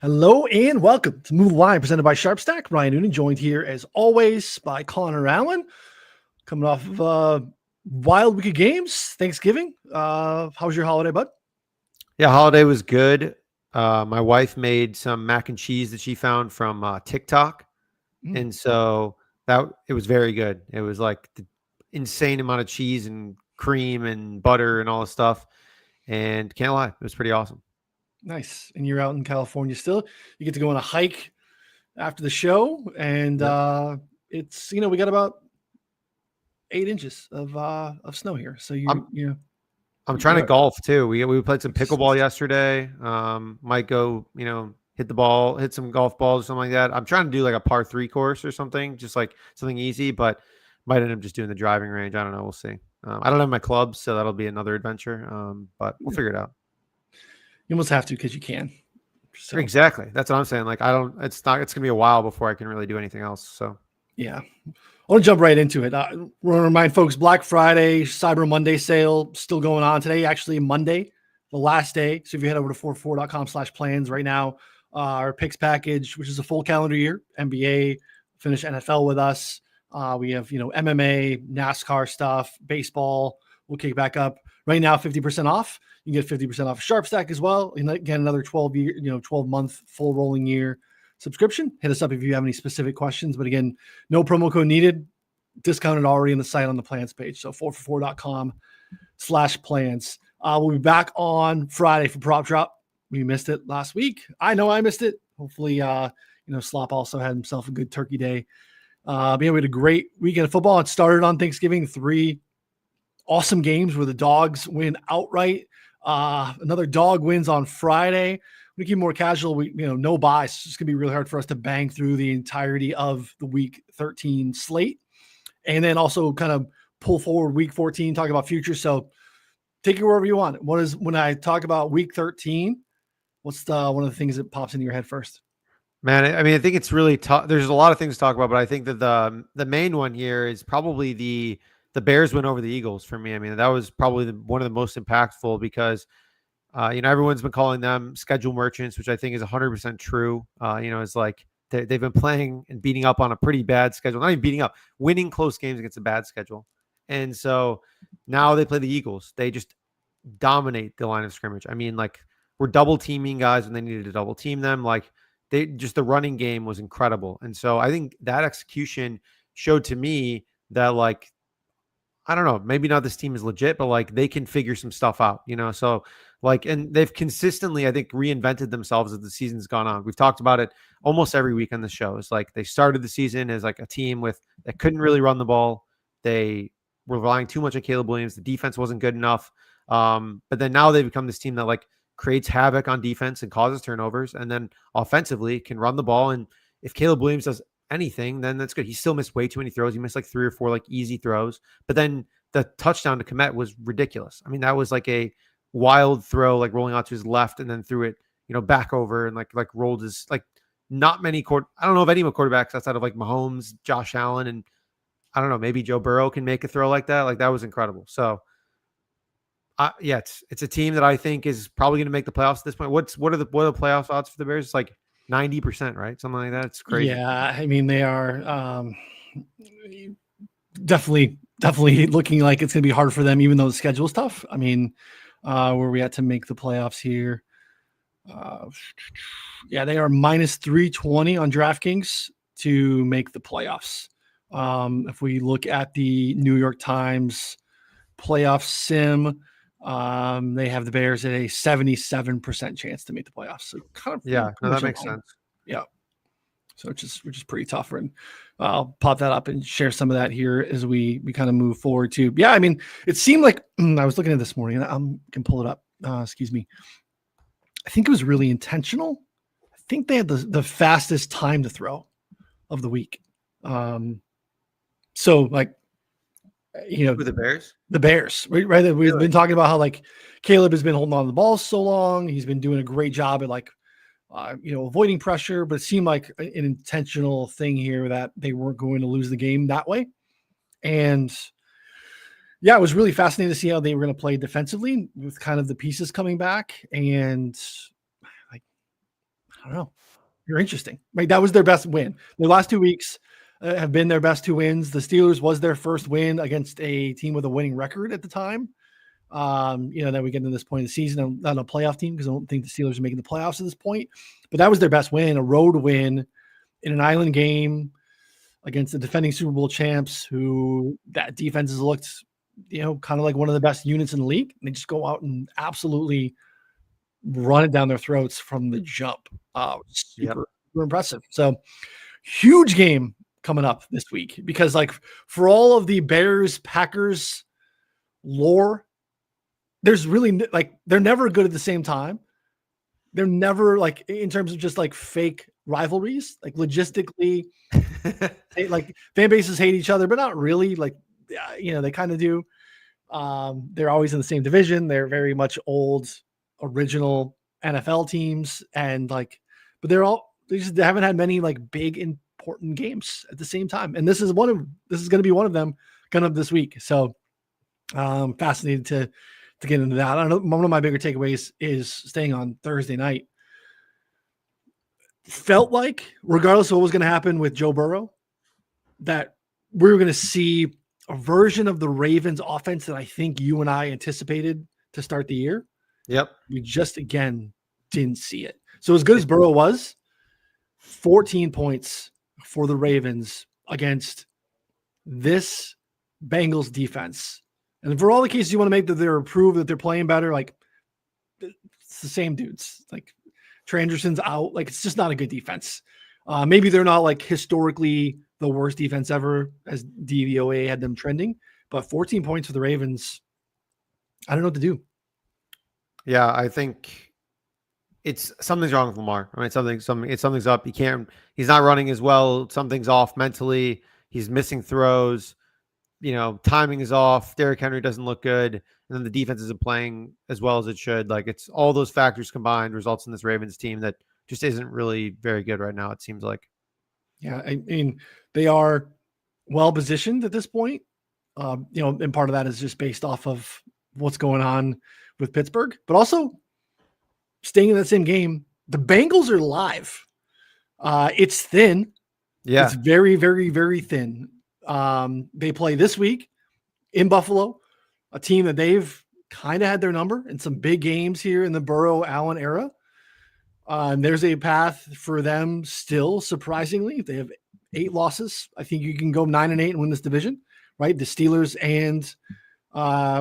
Hello and welcome to Move the Line, presented by SharpStack. Ryan Noonan, joined here as always by Connor Allen, coming off of a wild week of games, Thanksgiving. How was your holiday, bud? Yeah, holiday was good. My wife made some mac and cheese that she found from TikTok, Mm, and so that it was very good. It was like the insane amount of cheese and cream and butter and all this stuff, and can't lie, it was pretty awesome. nice. And you're out in California still. You get to go on a hike after the show, and Yep. it's we got about 8 inches of snow here. So I'm I'm trying to you're golf too. We played some pickleball yesterday. Might go, hit the ball, hit some golf balls or something like that. I'm trying to do like a par three course or something, just like something easy, but might end up just doing the driving range. I don't know. We'll see. I don't have my clubs, so that'll be another adventure. But we'll figure it out. you almost have to because you can. So Exactly. That's what I'm saying. Like I don't. It's gonna be a while before I can really do anything else. So yeah. I want to jump right into it. I want to remind folks, Black Friday, Cyber Monday sale still going on today, actually Monday, the last day. So if you head over to 44.com/plans right now, our picks package, which is a full calendar year, NBA, finish NFL with us. We have, MMA, NASCAR stuff, baseball. We'll kick back up right now, 50% off. You can get 50% off SharpStack as well. And again, another 12-month full rolling year subscription. Hit us up if you have any specific questions. But again, no promo code needed. Discounted already in the site on the plans page. So 444.com/plans. We'll be back on Friday for Prop Drop. We missed it last week. I know I missed it. Hopefully, Slop also had himself a good turkey day. But yeah, we had a great weekend of football. It started on Thanksgiving. 3 awesome games where the dogs win outright. Another dog wins on Friday. We keep more casual. We, no buys. It's gonna be really hard for us to bang through the entirety of the week 13 slate, and then also kind of pull forward week 14, talk about future. So take it wherever you want. What is when I talk about week 13? What's one of the things that pops into your head first? man, I mean, I think it's really tough. There's a lot of things to talk about, but I think that the main one here is probably the Bears win over the Eagles for me. I mean, that was probably one of the most impactful because everyone's been calling them schedule merchants, which I think is 100% true. It's like they've been playing and beating up on a pretty bad schedule, not even beating up, winning close games against a bad schedule. And so now they play the Eagles. They just dominate the line of scrimmage. I mean, like we're double teaming guys when they needed to double team them. Like the running game was incredible. And so I think that execution showed to me that like I don't know, maybe not this team is legit, but like they can figure some stuff out, So like, and they've consistently, I think, reinvented themselves as the season's gone on. We've talked about it almost every week on the show. It's like they started the season as like a team that couldn't really run the ball. They were relying too much on Caleb Williams. The defense wasn't good enough. But then now they've become this team that like creates havoc on defense and causes turnovers, and then offensively can run the ball. And if Caleb Williams does anything, then that's good. He still missed way too many throws. He missed like 3 or 4 like easy throws. But then the touchdown to Kmet was ridiculous. I mean, that was like a wild throw, like rolling out to his left and then threw it, back over and like rolled his like not many I don't know if any quarterbacks outside of like Mahomes, Josh Allen, and I don't know, maybe Joe Burrow can make a throw like that. Like that was incredible. So yeah, it's a team that I think is probably going to make the playoffs at this point. What are the playoff odds for the Bears? It's like 90%, right? Something like that. It's crazy. Yeah, I mean they are definitely looking like it's going to be hard for them, even though the schedule is tough. I mean, where we had to make the playoffs here. Yeah, they are minus 320 on DraftKings to make the playoffs. If we look at the New York Times playoff sim, they have the Bears at a 77% chance to make the playoffs. So kind of Yeah, no, that makes aligned. sense. Yeah. So which is pretty tough. And I'll pop that up and share some of that here as we kind of move forward too. Yeah, I mean, it seemed like I was looking at this morning and I can pull it up. Excuse me. I think it was really intentional. I think they had the fastest time to throw of the week. So like, With the Bears? the Bears, right? We've Really? been talking about how like Caleb has been holding on to the ball so long. He's been doing a great job at like, avoiding pressure, but it seemed like an intentional thing here that they weren't going to lose the game that way. And yeah, it was really fascinating to see how they were going to play defensively with kind of the pieces coming back. And like, I don't know. You're interesting. Like that was their best win. Their last 2 weeks have been their best 2 wins. The Steelers was their first win against a team with a winning record at the time. Then we get to this point of the season, not a playoff team because I don't think the Steelers are making the playoffs at this point. But that was their best win, a road win in an island game against the defending Super Bowl champs, who that defense has looked, kind of like one of the best units in the league. And they just go out and absolutely run it down their throats from the jump. Super impressive. So huge game coming up this week because like for all of the Bears Packers lore, there's really like they're never good at the same time. They're never like in terms of just like fake rivalries, like logistically, like fan bases hate each other, but not really. Like, they kind of do. They're always in the same division. They're very much old, original NFL teams, and but they haven't had many like big important games at the same time. And this is going to be one of them coming up this week. So, fascinated to get into that. I don't know. One of my bigger takeaways is staying on Thursday night. Felt like, regardless of what was going to happen with Joe Burrow, that we were going to see a version of the Ravens offense that I think you and I anticipated to start the year. Yep. We just, again, didn't see it. So as good as Burrow was, 14 points for the Ravens against this Bengals defense. And for all the cases you want to make that they're improved, that they're playing better, like it's the same dudes. Like Trey Anderson's out. Like it's just not a good defense. Maybe they're not like historically the worst defense ever as DVOA had them trending, but 14 points for the Ravens. I don't know what to do. Yeah, I think something's wrong with Lamar. I mean, something's up. He's not running as well. Something's off mentally. He's missing throws. Timing is off. Derrick Henry doesn't look good. And then the defense isn't playing as well as it should. Like it's all those factors combined results in this Ravens team that just isn't really very good right now. It seems like. Yeah. I mean, they are well positioned at this point. And part of that is just based off of what's going on with Pittsburgh, but also staying in that same game. The Bengals are live. It's thin. Yeah. It's very, very, very thin. They play this week in Buffalo, a team that they've kind of had their number in some big games here in the Burrow Allen era. And there's a path for them still, surprisingly. They have 8 losses. I think you can go 9-8 and win this division, right? The Steelers and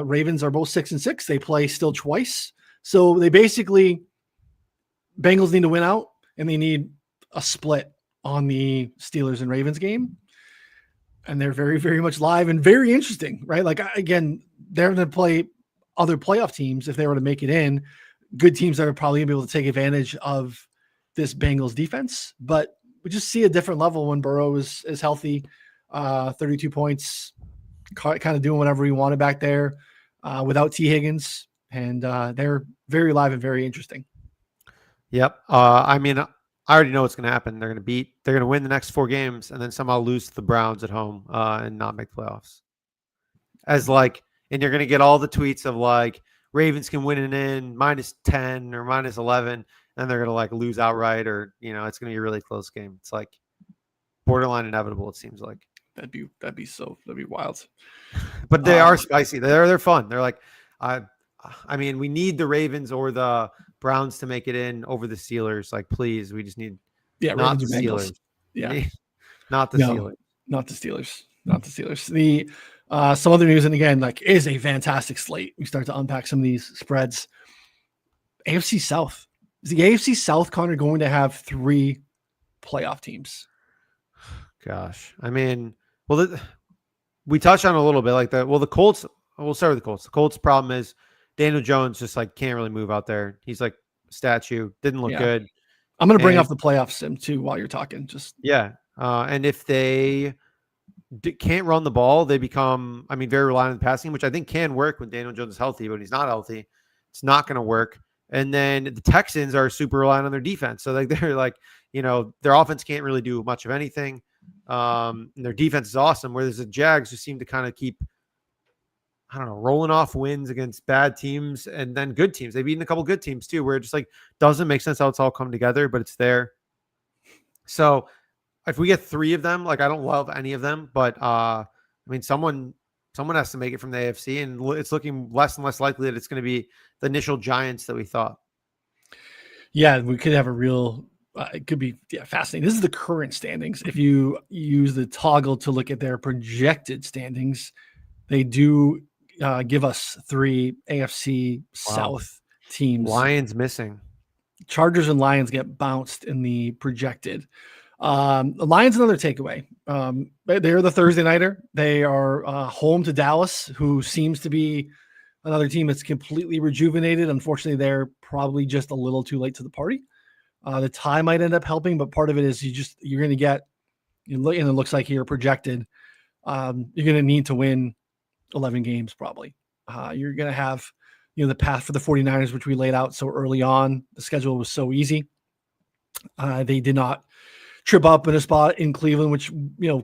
Ravens are both 6-6. They play still twice. So they basically, Bengals need to win out and they need a split on the Steelers and Ravens game. And they're very, very much live and very interesting, right? Like, again, they're going to play other playoff teams if they were to make it in. Good teams that are probably going to be able to take advantage of this Bengals defense. But we just see a different level when Burrow is healthy. 32 points, kind of doing whatever he wanted back there without T. Higgins. And they're very live and very interesting. Yep. I mean, I already know what's going to happen. They're going to win the next 4 games and then somehow lose to the Browns at home and not make playoffs. And you're going to get all the tweets of like Ravens can win it in -10 or -11, and they're going to lose outright, or it's going to be a really close game. It's like borderline inevitable. It seems like that'd be wild. But they are spicy. They're fun. They're like, I mean, we need the Ravens or the Browns to make it in over the Steelers. Like, please, we just need not the Steelers. Yeah. Not the Steelers. Not the Steelers. Not the Steelers. The some other news, and again, is a fantastic slate. We start to unpack some of these spreads. AFC South. Is the AFC South, Connor, going to have 3 playoff teams? Gosh. I mean, we touched on it a little bit the Colts. We'll start with the Colts. The Colts' problem is Daniel Jones just can't really move out there. He's like a statue. Didn't look good. I'm going to bring up the playoff sim too while you're talking. And if they can't run the ball, they become, very reliant on the passing, which I think can work when Daniel Jones is healthy. But when he's not healthy, it's not going to work. And then the Texans are super reliant on their defense. So they're their offense can't really do much of anything. And their defense is awesome. Whereas the Jags just seem to kind of keep I don't know, rolling off wins against bad teams and then good teams. They've beaten a couple good teams too, where it just like doesn't make sense how it's all come together, but it's there. So if we get 3 of them, like I don't love any of them, but I mean, someone has to make it from the AFC, and it's looking less and less likely that it's going to be the initial Giants that we thought. Yeah, we could have a real. It could be fascinating. This is the current standings. If you use the toggle to look at their projected standings, they do give us 3 AFC South teams. Lions missing. Chargers and Lions get bounced in the projected. The Lions, another takeaway. They're the Thursday nighter. They are home to Dallas, who seems to be another team that's completely rejuvenated. Unfortunately, they're probably just a little too late to the party. The tie might end up helping, but part of it is you're going to get, and it looks like you're projected. You're going to need to win 11 games probably. You're going to have, the path for the 49ers, which we laid out so early on. The schedule was so easy. They did not trip up in a spot in Cleveland, which,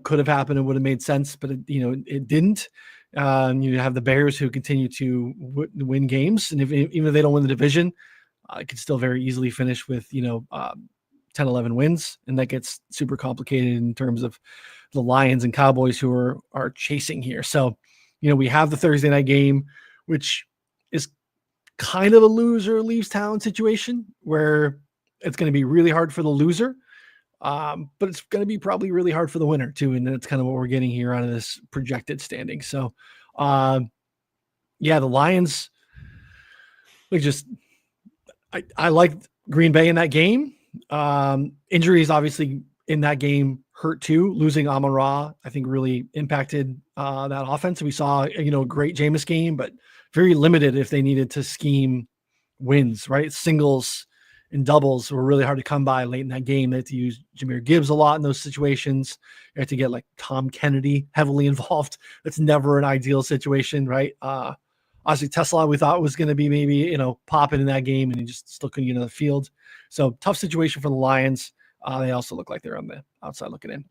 could have happened and would have made sense, but it didn't. You have the Bears, who continue to win games. And even if they don't win the division, it could still very easily finish with, 10, 11 wins. And that gets super complicated in terms of the Lions and Cowboys who are chasing here. So, we have the Thursday night game, which is kind of a loser leaves town situation where it's going to be really hard for the loser. But it's going to be probably really hard for the winner too. And that's kind of what we're getting here out of this projected standing. So, the Lions, I like Green Bay in that game. Injuries obviously in that game hurt too. Losing Amon-Ra, I think, really impacted that offense. We saw, a great Jameis game, but very limited if they needed to scheme wins, right? Singles and doubles were really hard to come by late in that game. They had to use Jahmyr Gibbs a lot in those situations. You had to get like Tom Kennedy heavily involved. That's never an ideal situation, right? Obviously, Tesla, we thought was going to be maybe, popping in that game, and he just still couldn't get into the field. So tough situation for the Lions. They also look like they're on the outside looking in.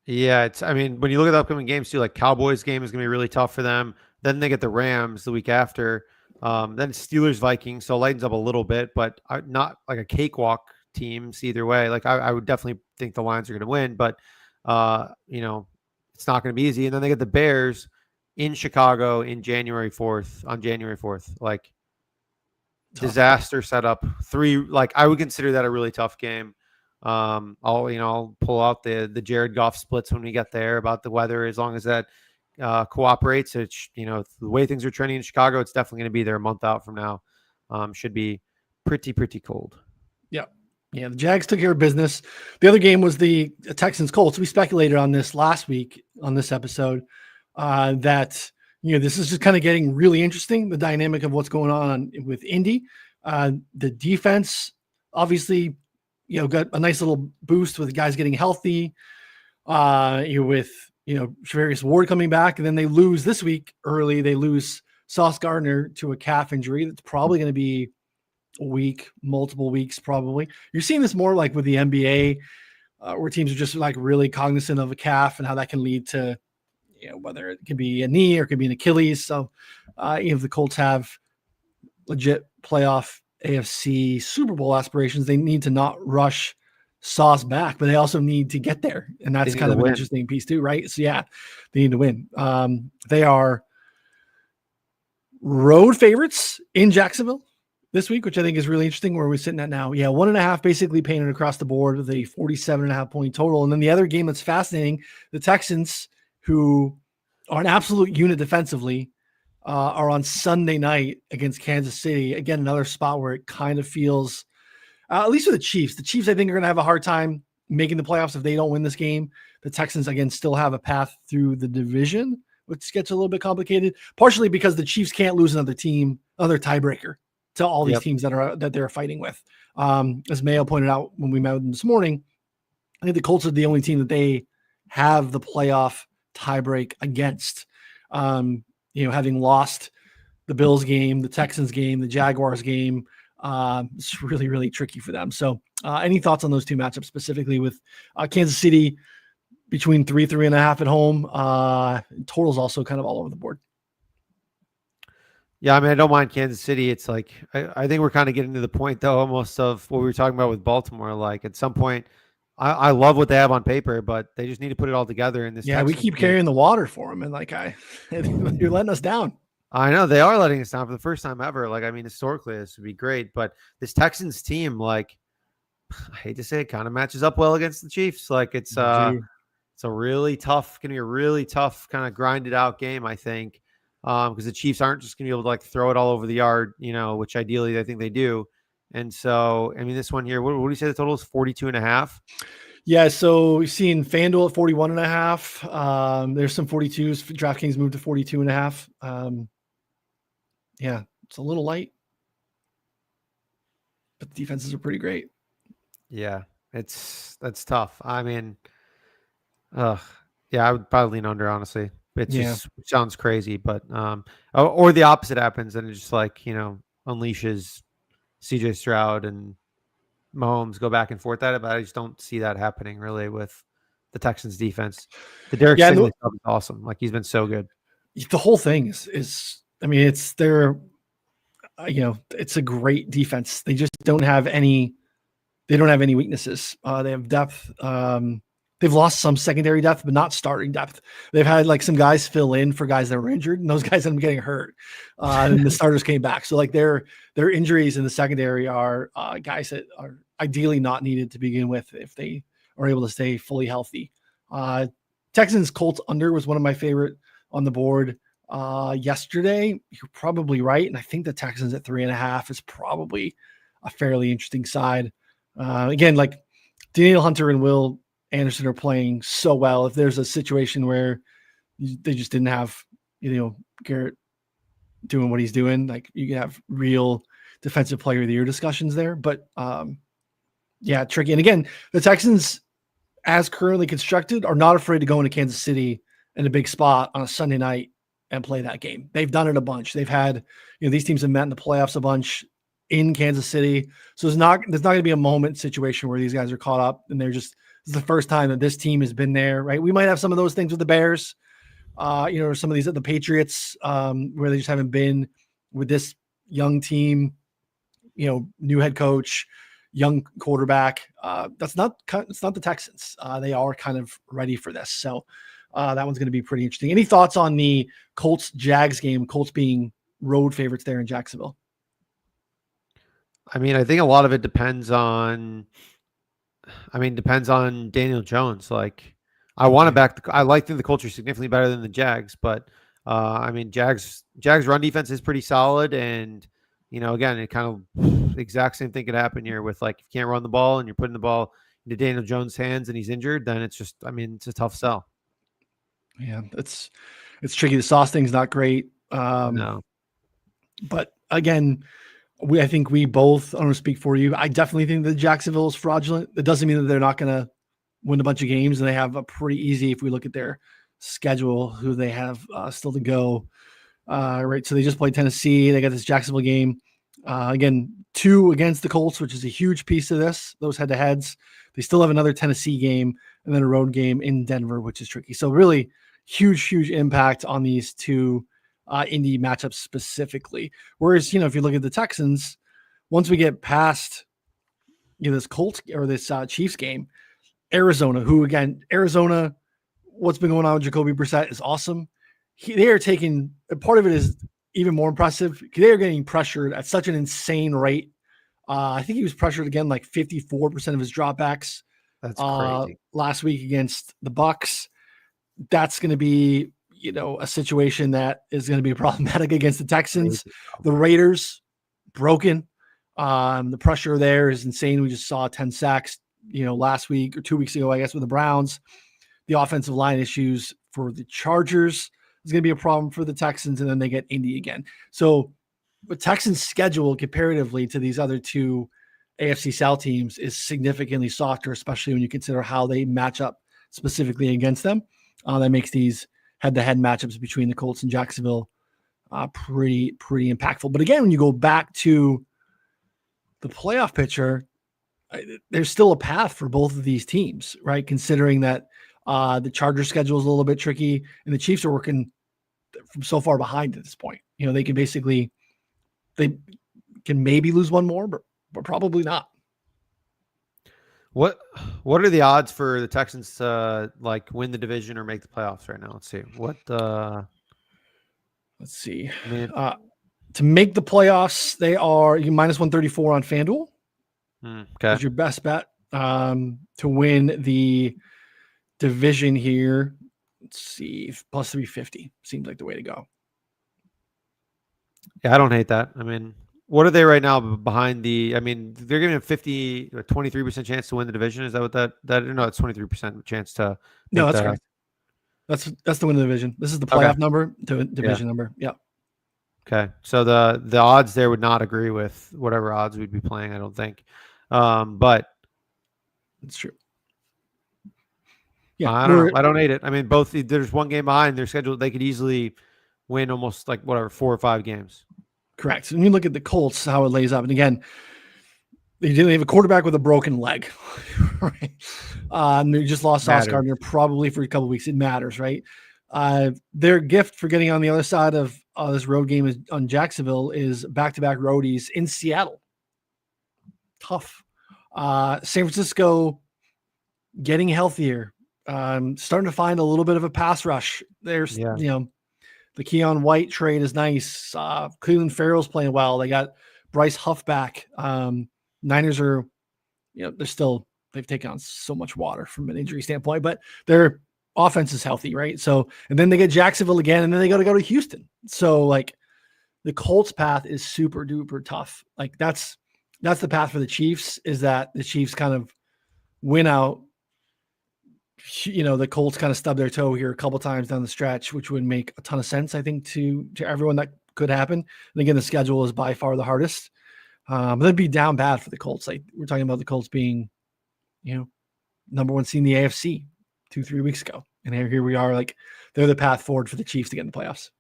Yeah, when you look at the upcoming games too, like Cowboys game is going to be really tough for them. Then they get the Rams the week after. Then Steelers, Vikings, so it lightens up a little bit, but not like a cakewalk teams either way. Like I would definitely think the Lions are going to win, but it's not going to be easy. And then they get the Bears in Chicago on January 4th. Like tough. Disaster setup. 3, like I would consider that a really tough game. I'll pull out the Jared Goff splits when we get there about the weather, as long as that cooperates. It's, the way things are trending in Chicago, it's definitely going to be there a month out from now. Should be pretty cold. Yeah, the Jags took care of business. The other game was the Texans Colts. We speculated on this last week on this episode that this is just kind of getting really interesting, the dynamic of what's going on with Indy. The defense obviously got a nice little boost with guys getting healthy, with Charvarius Ward coming back, and then they lose this week early. They lose Sauce Gardner to a calf injury. That's probably going to be a week, multiple weeks probably. You're seeing this more like with the NBA, where teams are just like really cognizant of a calf and how that can lead to, whether it could be a knee or it could be an Achilles. So if the Colts have legit playoff AFC Super Bowl aspirations, they need to not rush Sauce back, but they also need to get there. And that's kind of an interesting piece too, right? So they need to win. They are road favorites in Jacksonville this week, which I think is really interesting, where we're sitting at now. 1.5 basically painted across the board with a 47.5 point total. And then the other game that's fascinating, the Texans, who are an absolute unit defensively, are on Sunday night against Kansas City. Again, another spot where it kind of feels, at least for the Chiefs, I think are going to have a hard time making the playoffs if they don't win this game. The Texans, again, still have a path through the division, which gets a little bit complicated, partially because the Chiefs can't lose another tiebreaker to all these teams that they're fighting with. As Mayo pointed out when we met with them this morning, I think the Colts are the only team that they have the playoff tiebreak against. Having lost the Bills game, the Texans game, the Jaguars game, it's really, really tricky for them. So any thoughts on those two matchups, specifically with Kansas City between 3.5 at home? Totals also kind of all over the board. Yeah, I mean, I don't mind Kansas City. It's like I think we're kind of getting to the point though, almost of what we were talking about with Baltimore. Like at some point, I love what they have on paper, but they just need to put it all together in this Yeah, we Texans keep team. carrying the water for them, and you're letting us down. I know they are letting us down for the first time ever. Like, I mean, historically, this would be great, but this Texans team, like, I hate to say it, kind of matches up well against the Chiefs. Like, it's You do. it's a really tough, gonna be a really tough kind of grinded out game, I think, because the Chiefs aren't just gonna be able to like throw it all over the yard, which ideally I think they do. And so, I mean, this one here, what do you say the total is? 42.5. Yeah, so we've seen FanDuel at 41.5. There's some 42s. DraftKings moved to 42.5. Yeah, it's a little light, but the defenses are pretty great. Yeah, that's tough. I mean, yeah, I would probably lean under, honestly. It just sounds crazy, but or the opposite happens and it just like, unleashes CJ Stroud and Mahomes go back and forth at it, but I just don't see that happening really with the Texans defense. The Derek Stingley stuff is awesome. Like he's been so good. The whole thing is I mean, it's their it's a great defense. They just don't have any weaknesses. They have depth. They've lost some secondary depth, but not starting depth. They've had like some guys fill in for guys that were injured, and those guys ended up getting hurt. And the starters came back. So like their injuries in the secondary are guys that are ideally not needed to begin with if they are able to stay fully healthy. Texans Colts under was one of my favorite on the board yesterday. You're probably right, and I think the Texans at 3.5 is probably a fairly interesting side. Again, like Daniel Hunter and Will Anderson are playing so well. If there's a situation where they just didn't have, Garrett doing what he's doing, like you can have real defensive player of the year discussions there. But yeah, tricky. And again, the Texans, as currently constructed, are not afraid to go into Kansas City in a big spot on a Sunday night and play that game. They've done it a bunch. They've had, these teams have met in the playoffs a bunch in Kansas City. So there's not going to be a moment situation where these guys are caught up and this is the first time that this team has been there, right? We might have some of those things with the Bears, or some of these at the Patriots, where they just haven't been with this young team, new head coach, young quarterback. It's not the Texans. They are kind of ready for this. So that one's going to be pretty interesting. Any thoughts on the Colts Jags game? Colts being road favorites there in Jacksonville. I mean, I think a lot of it depends on Daniel Jones. Like, I want to back I think the Colts are significantly better than the Jags, but I mean, Jags run defense is pretty solid, and again, it kind of the exact same thing could happen here with like if you can't run the ball and you're putting the ball into Daniel Jones' hands and he's injured, then it's just, it's a tough sell. Yeah, it's tricky. The sauce thing's not great. No, but again, I think we both, I don't want to speak for you, I definitely think that Jacksonville is fraudulent. That doesn't mean that they're not going to win a bunch of games, and they have a pretty easy, if we look at their schedule, who they have still to go. Right. So they just played Tennessee. They got this Jacksonville game. Again, 2 against the Colts, which is a huge piece of this, those head-to-heads. They still have another Tennessee game and then a road game in Denver, which is tricky. So really huge impact on these 2 Indy matchups specifically. Whereas, if you look at the Texans, once we get past this Colts or this Chiefs game, Arizona, what's been going on with Jacoby Brissett is awesome. They are taking, part of it is even more impressive. They are getting pressured at such an insane rate. I think he was pressured again, like 54% of his dropbacks. That's crazy. Last week against the Bucks. That's going to be, a situation that is going to be problematic against the Texans. The Raiders, broken. The pressure there is insane. We just saw 10 sacks, last week or 2 weeks ago, I guess, with the Browns. The offensive line issues for the Chargers is going to be a problem for the Texans, and then they get Indy again. So the Texans' schedule comparatively to these other 2 AFC South teams is significantly softer, especially when you consider how they match up specifically against them. That makes these head-to-head matchups between the Colts and Jacksonville pretty impactful. But again, when you go back to the playoff picture, there's still a path for both of these teams, right? Considering that the Chargers schedule is a little bit tricky and the Chiefs are working from so far behind at this point. They can basically they can maybe lose one more, but probably not. What are the odds for the Texans to like win the division or make the playoffs right now? Let's see. Let's see. I mean, To make the playoffs, they are minus 134 on FanDuel. okay. Is your best bet to win the division here. Let's see, plus 350 seems like the way to go. Yeah, I don't hate that. I mean, what are they right now behind the? I mean, they're giving a 23% chance to win the division. Is that what that? No, it's 23% chance to. No, that's correct. That's the win of the division. This is the playoff number to division number. Yeah. Okay, so the odds there would not agree with whatever odds we'd be playing. I don't think, but it's true. Yeah, I don't know. I don't hate it. I mean, both there's one game behind their schedule. They could easily win almost like 4 or 5 games. Correct. And you look at the Colts, how it lays up. And again, they didn't have a quarterback with a broken leg, right? They just lost Sauce Gardner probably for a couple of weeks. It matters, right? Their gift for getting on the other side of this road game is on Jacksonville is back-to-back roadies in Seattle. Tough. San Francisco getting healthier. Starting to find a little bit of a pass rush. There's, the Keon White trade is nice. Cleveland Farrell's playing well. They got Bryce Huff back. Niners are, they've taken on so much water from an injury standpoint, but their offense is healthy, right? So, and then they get Jacksonville again, and then they got to go to Houston. So, like, the Colts path is super duper tough. Like, that's the path for the Chiefs, is that the Chiefs kind of win out. The Colts kind of stub their toe here a couple times down the stretch, which would make a ton of sense, I think, to everyone. That could happen. And again, the schedule is by far the hardest. But that'd be down bad for the Colts. Like, we're talking about the Colts being, number one seed in the AFC 2-3 weeks ago. And here we are, like, they're the path forward for the Chiefs to get in the playoffs.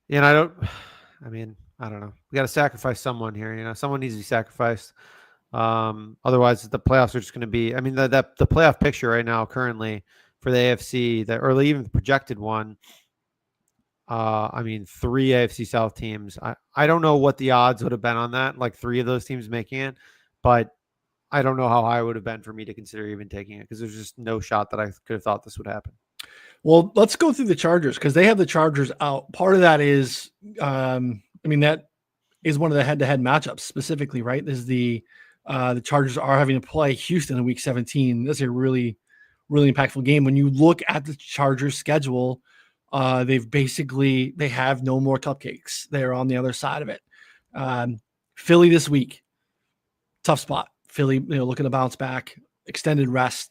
Yeah, and I don't know. We got to sacrifice someone here. Someone needs to be sacrificed. Otherwise the playoffs are just going to be, I mean, the playoff picture right now currently for the AFC, or even the projected one, I mean, 3 AFC South teams. I don't know what the odds would have been on that, like 3 of those teams making it, but I don't know how high it would have been for me to consider even taking it, because there's just no shot that I could have thought this would happen. Well, let's go through the Chargers, because they have the Chargers out. Part of that is, that is one of the head-to-head matchups specifically, right? This is the Chargers are having to play Houston in week 17. This is a really, really impactful game. When you look at the Chargers schedule, they have no more cupcakes. They're on the other side of it. Philly this week, tough spot. Philly, looking to bounce back, extended rest.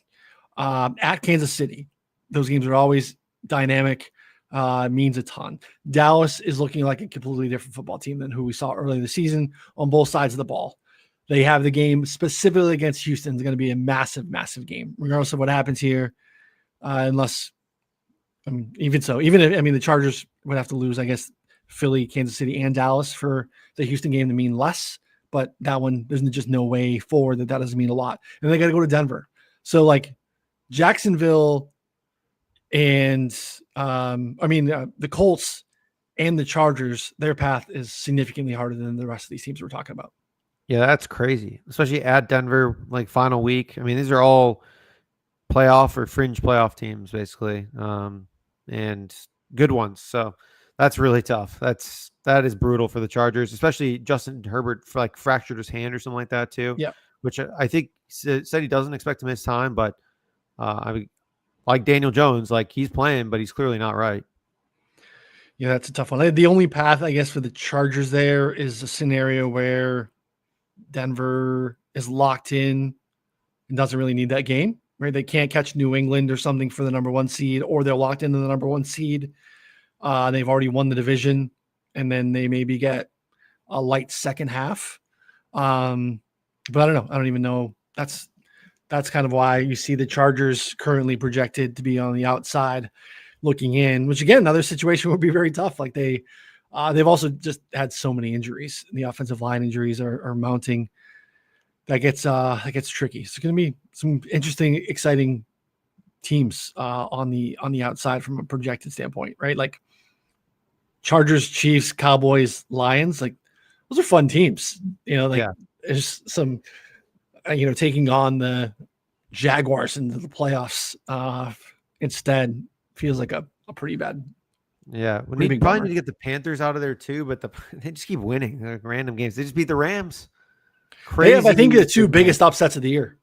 At Kansas City, those games are always dynamic, means a ton. Dallas is looking like a completely different football team than who we saw early in the season on both sides of the ball. They have the game specifically against Houston. It's going to be a massive, massive game, regardless of what happens here. Unless, even if, the Chargers would have to lose, I guess, Philly, Kansas City, and Dallas for the Houston game to mean less. But that one, there's just no way forward that doesn't mean a lot. And they got to go to Denver. So, like, Jacksonville and, the Colts and the Chargers, their path is significantly harder than the rest of these teams we're talking about. Yeah, that's crazy, especially at Denver, like final week. I mean, these are all playoff or fringe playoff teams, basically, and good ones. So that's really tough. That is brutal for the Chargers, especially Justin Herbert fractured his hand or something like that too. Yeah, which I think said he doesn't expect to miss time, but like Daniel Jones, like he's playing, but he's clearly not right. Yeah, that's a tough one. The only path, I guess, for the Chargers there is a scenario where Denver is locked in and doesn't really need that game, right? They can't catch New England or something for the number 1 seed, or they're locked into the number 1 seed. They've already won the division, and then they maybe get a light second half. But I don't know. I don't even know. That's kind of why you see the Chargers currently projected to be on the outside looking in, which again, another situation would be very tough. Like they've also just had so many injuries. The offensive line injuries are mounting. That gets tricky. So it's going to be some interesting, exciting teams on the outside from a projected standpoint, right? Like Chargers, Chiefs, Cowboys, Lions, like those are fun teams. Yeah. There's some, taking on the Jaguars into the playoffs instead feels like a pretty bad. Yeah, we Pretty big probably bummer. need to get the Panthers out of there too, but they just keep winning like random games. They just beat the Rams. They have, I think, the two good biggest upsets of the year.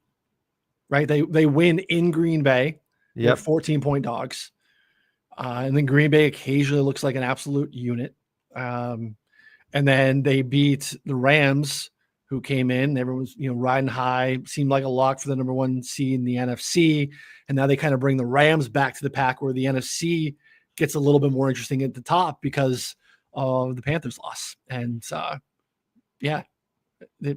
Right? They win in Green Bay. They're Yep. 14-point dogs. And then Green Bay occasionally looks like an absolute unit. And then they beat the Rams, who came in. Everyone's riding high, seemed like a lock for the number 1 seed in the NFC. And now they kind of bring the Rams back to the pack, where the NFC gets a little bit more interesting at the top because of the Panthers loss. And yeah, we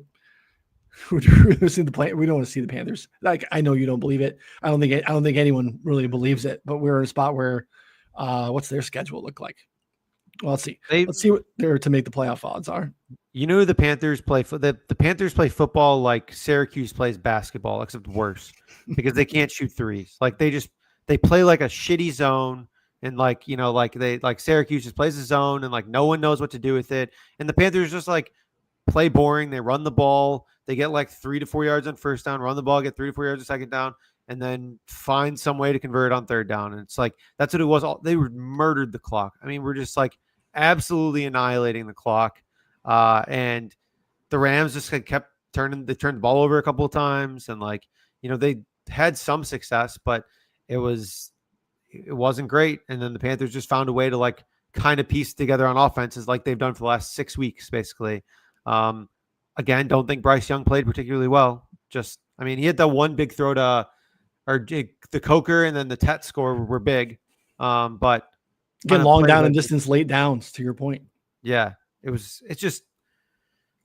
don't want to see the Panthers. Like, I know you don't believe it. I don't think anyone really believes it. But we're in a spot where, what's their schedule look like? Well, let's see. Let's see what their to make the playoff odds are. You know, the Panthers play the Panthers play football like Syracuse plays basketball, except worse because they can't shoot threes. Like they play like a shitty zone. And like Syracuse just plays a zone and like no one knows what to do with it. And the Panthers just like play boring. They run the ball. They get like 3 to 4 yards on first down, run the ball, get 3 to 4 yards on second down, and then find some way to convert on third down. And it's like, that's what it was. They murdered the clock. I mean, we're just like absolutely annihilating the clock. And the Rams just kept turned the ball over a couple of times. And like, they had some success, but it wasn't great. And then the Panthers just found a way to like kind of piece together on offenses like they've done for the last 6 weeks, basically. Again, don't think Bryce Young played particularly well. He had that one big throw to the Coker and then the Tet score were big. But get long down and distance, late downs, to your point. Yeah, it's just,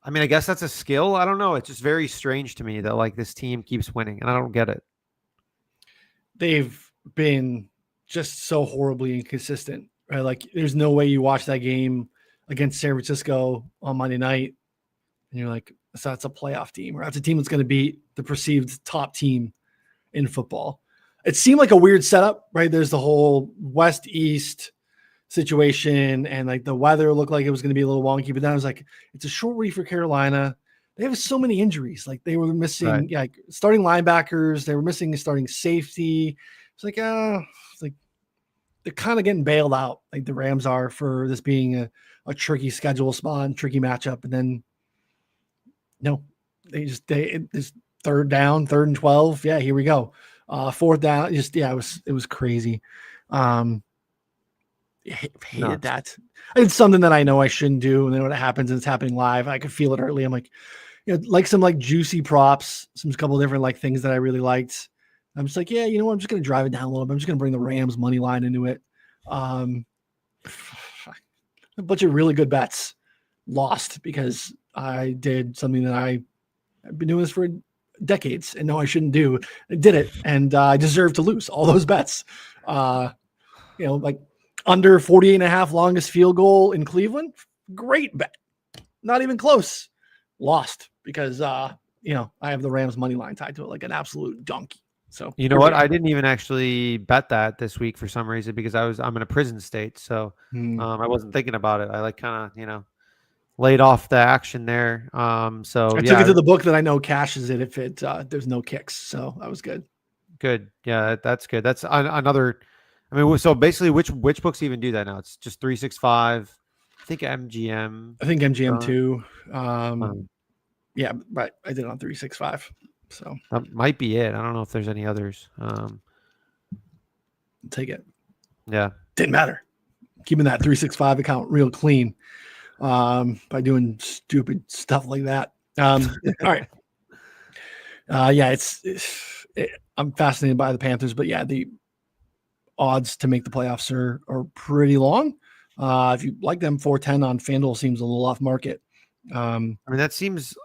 I guess that's a skill. I don't know. It's just very strange to me that like this team keeps winning and I don't get it. They've been just so horribly inconsistent, right? Like there's no way you watch that game against San Francisco on Monday night and you're like, so that's a playoff team, or that's a team that's going to beat the perceived top team in football. It seemed like a weird setup, right? There's the whole West-East situation and like the weather looked like it was going to be a little wonky, but then I was like, it's a short week for Carolina. They have so many injuries. Like they were missing like starting linebackers. They were missing a starting safety. It's like, they're kind of getting bailed out, like the Rams are, for this being a tricky schedule spot and tricky matchup. And then, it's third down, 3rd and 12. Yeah, here we go. 4th down. It was crazy. Hated that. It's something that I know I shouldn't do. And then when it happens and it's happening live, I could feel it early. I'm like, like some like juicy props, some couple different like things that I really liked. I'm just like, I'm just going to drive it down a little bit. I'm just going to bring the Rams money line into it. A bunch of really good bets lost because I did something that I've been doing this for decades and know I shouldn't do. I did it, and I deserve to lose all those bets. Like under 48.5 longest field goal in Cleveland. Great bet. Not even close. Lost because, I have the Rams money line tied to it like an absolute donkey. So you know what? I didn't even actually bet that this week for some reason because I'm in a prison state. So I wasn't thinking about it. I like kind of, laid off the action there. So I took it to the book that I know cashes it if it there's no kicks. So that was good. Good. Yeah, that's good. That's another. So basically, which books even do that now? It's just 365. I think MGM. I think MGM too. Yeah, but I did it on 365. So that might be it. I don't know if there's any others. Take it. Yeah. Didn't matter. Keeping that 365 account real clean by doing stupid stuff like that. All right. I'm fascinated by the Panthers, but yeah, the odds to make the playoffs are pretty long. If you like them, 410 on FanDuel seems a little off market. That seems.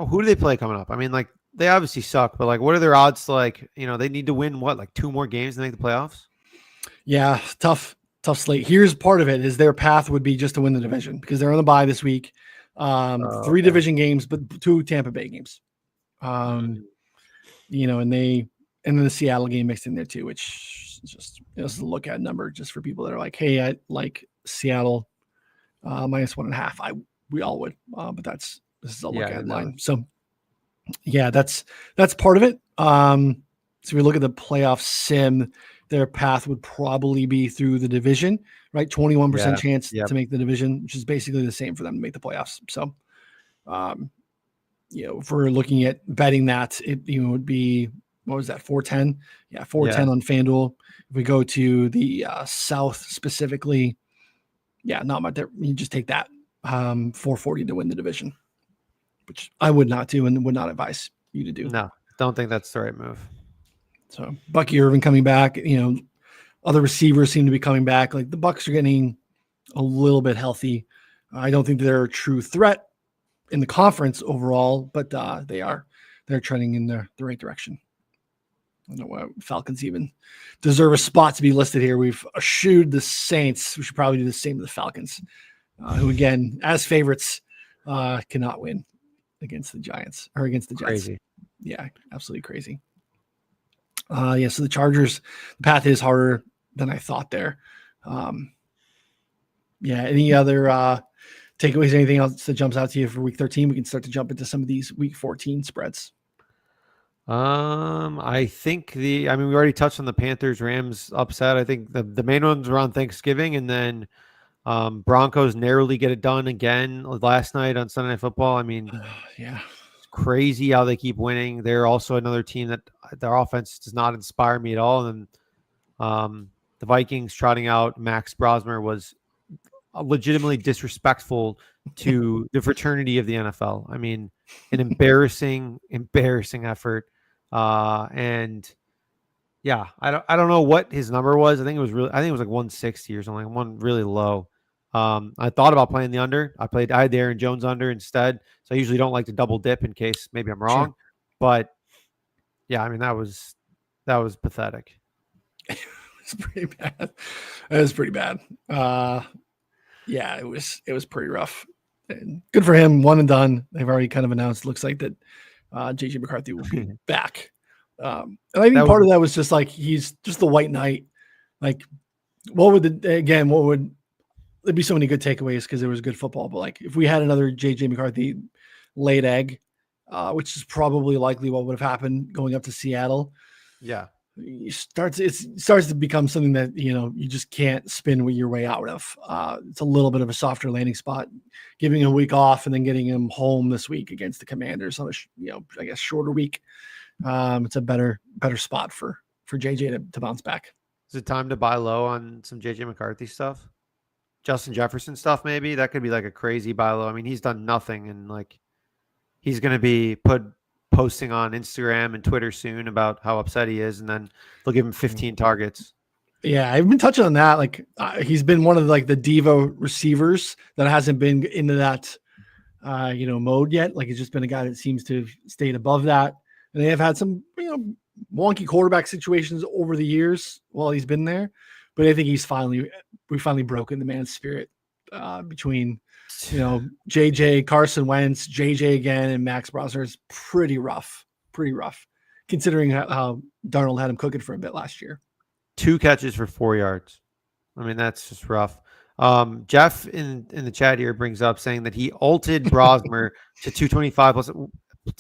Who do they play coming up? Like they obviously suck, but like, what are their odds? They need to win like 2 more games to make the playoffs. Yeah, tough slate. Here's part of it: is their path would be just to win the division because they're on the bye this week. 3 division games, but 2 Tampa Bay games. And then the Seattle game mixed in there too, which is just a look at number just for people that are like, hey, I like Seattle -1.5. We all would, but this is a look ahead line. So yeah, that's part of it. So we look at the playoff sim, their path would probably be through the division, right? 21% chance to make the division, which is basically the same for them to make the playoffs. So, if we're looking at betting that, it would be, what was that, 410? Yeah, 410 on FanDuel. If we go to the South specifically, not much there. You just take that 440 to win the division, which I would not do and would not advise you to do. No, don't think that's the right move. So Bucky Irvin coming back, other receivers seem to be coming back. Like the Bucs are getting a little bit healthy. I don't think they're a true threat in the conference overall, but they're trending in the right direction. I don't know why Falcons even deserve a spot to be listed here. We've eschewed the Saints. We should probably do the same to the Falcons, who again, as favorites, cannot win against the Giants or against the Jets. Crazy. Yeah, absolutely crazy. So the Chargers, the path is harder than I thought there. Any other takeaways, anything else that jumps out to you for week 13? We can start to jump into some of these week 14 spreads. I think we already touched on the Panthers Rams upset. I think the main ones were on Thanksgiving, and then Broncos narrowly get it done again last night on Sunday Night Football. I mean, it's crazy how they keep winning. They're also another team that their offense does not inspire me at all. And the Vikings trotting out Max Brosmer was legitimately disrespectful to the fraternity of the NFL. I mean, an embarrassing effort. I don't know what his number was. I think it was like 160 or something, one really low. I thought about playing the under. I had the Aaron Jones under instead. So I usually don't like to double dip in case maybe I'm wrong. Sure. But yeah, I mean, that was pathetic. It's pretty bad. It was pretty bad. It was pretty rough. And good for him. One and done. They've already kind of announced, looks like that JJ McCarthy will be back. And I think part of that was just like, he's just the white knight. Like, there'd be so many good takeaways because there was good football. But like, if we had another JJ McCarthy laid egg, which is probably likely what would have happened going up to Seattle. Yeah. It starts to become something that, you just can't spin your way out of. It's a little bit of a softer landing spot, giving a week off and then getting him home this week against the Commanders on I guess shorter week. It's a better spot for JJ to bounce back. Is it time to buy low on some JJ McCarthy stuff? Justin Jefferson stuff, maybe that could be like a crazy buy low. I mean, he's done nothing, and like he's going to be posting on Instagram and Twitter soon about how upset he is, and then they'll give him 15 targets. Yeah, I've been touching on that. Like he's been one of the Devo receivers that hasn't been into that mode yet. Like he's just been a guy that seems to have stayed above that. And they have had some wonky quarterback situations over the years while he's been there. But I think we finally broken the man's spirit between JJ, Carson Wentz, JJ again, and Max Brosner is pretty rough, considering how Darnold had him cooking for a bit last year. 2 catches for 4 yards. I mean, that's just rough. Jeff in the chat here brings up saying that he ulted Brosmer to 225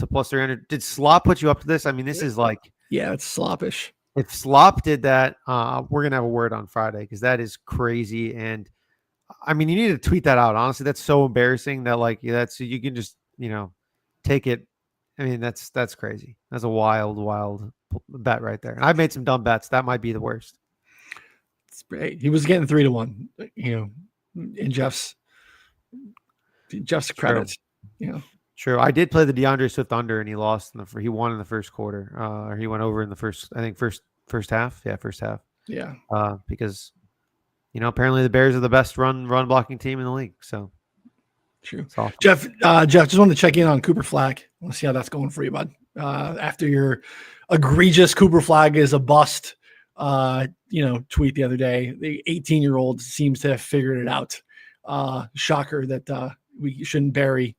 plus 300. Did Slop put you up to this? I mean, this is like... Yeah, it's sloppish. If Slop did that, we're going to have a word on Friday because that is crazy. And I mean, you need to tweet that out. Honestly, that's so embarrassing that you can just, take it. I mean, that's crazy. That's a wild bet right there. And I've made some dumb bets. That might be the worst. It's great. He was getting 3-1, in Jeff's credit. True. I did play the DeAndre Swift under, and he lost he won in the first quarter. Or he went over in the first half. Yeah, first half. Yeah. Because apparently the Bears are the best run blocking team in the league. So true. Jeff, just wanted to check in on Cooper Flagg. I want to see how that's going for you, bud. After your egregious Cooper Flagg is a bust, tweet the other day, the 18-year-old seems to have figured it out. Shocker that we shouldn't bury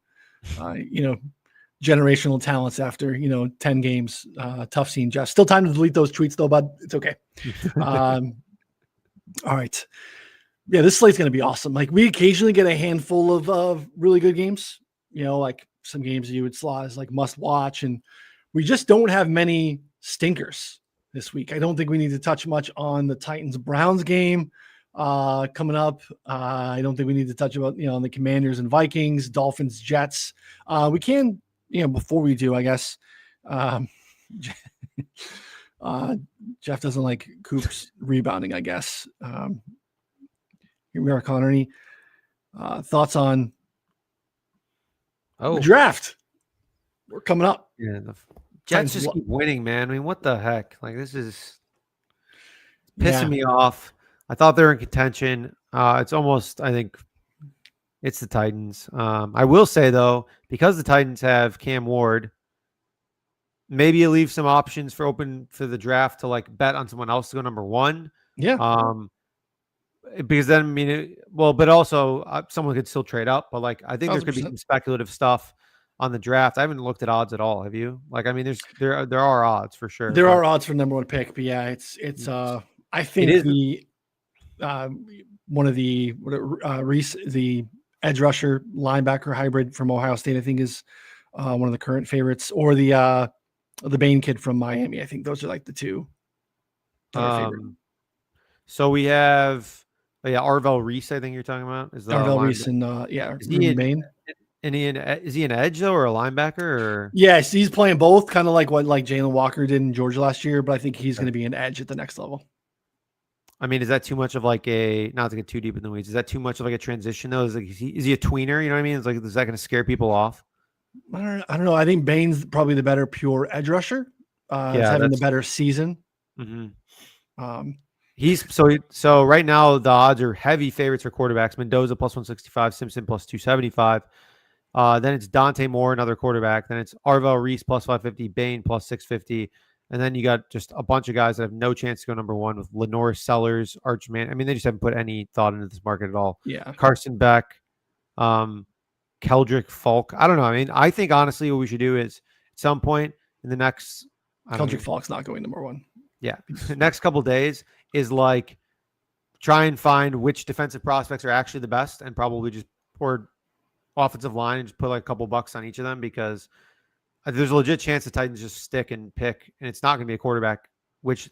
generational talents after 10 games. Tough scene, Jeff. Still time to delete those tweets though, bud. It's okay. All right. Yeah, this slate's going to be awesome. Like we occasionally get a handful of really good games, like some games you would slot as like must watch. And we just don't have many stinkers this week. I don't think we need to touch much on the Titans Browns game coming up. I don't think we need to touch about, on the Commanders and Vikings, Dolphins, Jets. We can, before we do, I guess, Jeff doesn't like Coops rebounding, I guess. Here we are, Connor. Any thoughts on the draft? We're coming up. Yeah, the Jets just keep winning, man. I mean, what the heck? Like, this is pissing me off. I thought they were in contention. It's almost, I think, it's the Titans. I will say, though, because the Titans have Cam Ward, maybe you leave some options for open for the draft to, like, bet on someone else to go number one. Yeah. Because then, I mean, but also someone could still trade up. But, like, I think 100%. there could be some speculative stuff on the draft. I haven't looked at odds at all. Have you? Like, I mean, there are odds for sure. There are odds for number one pick, but yeah, it's I think the one of the Reese, the edge rusher linebacker hybrid from Ohio State, I think is one of the current favorites, or the Bain kid from Miami. I think those are like the two that are favorite. So we have Arvell Reese, I think you're talking about. Is Arvell Reese and Bain. Is he an edge though, or a linebacker? Or yes, he's playing both, kind of like what Jalen Walker did in Georgia last year. But I think he's going to be an edge at the next level. I mean, is that too much of like not to get too deep in the weeds? Is that too much of like a transition though? Is he a tweener? You know what I mean? It's like, is that going to scare people off? I don't know. I think Bain's probably the better pure edge rusher. He's having the better season. Mm-hmm. So right now the odds are heavy favorites for quarterbacks. Mendoza plus 165, Simpson plus 275. Then it's Dante Moore, another quarterback. Then it's Arvell Reese plus 550, Bain plus 650. And then you got just a bunch of guys that have no chance to go number one with Lenore Sellers, Archman. I mean, they just haven't put any thought into this market at all. Yeah. Carson Beck, Keldrick Falk. I don't know. I mean, I think honestly what we should do is at some point in the next Keldrick Falk's not going number one. Yeah. The next couple of days is like try and find which defensive prospects are actually the best and probably just or offensive line and just put like a couple bucks on each of them, because there's a legit chance the Titans just stick and pick, and it's not going to be a quarterback, which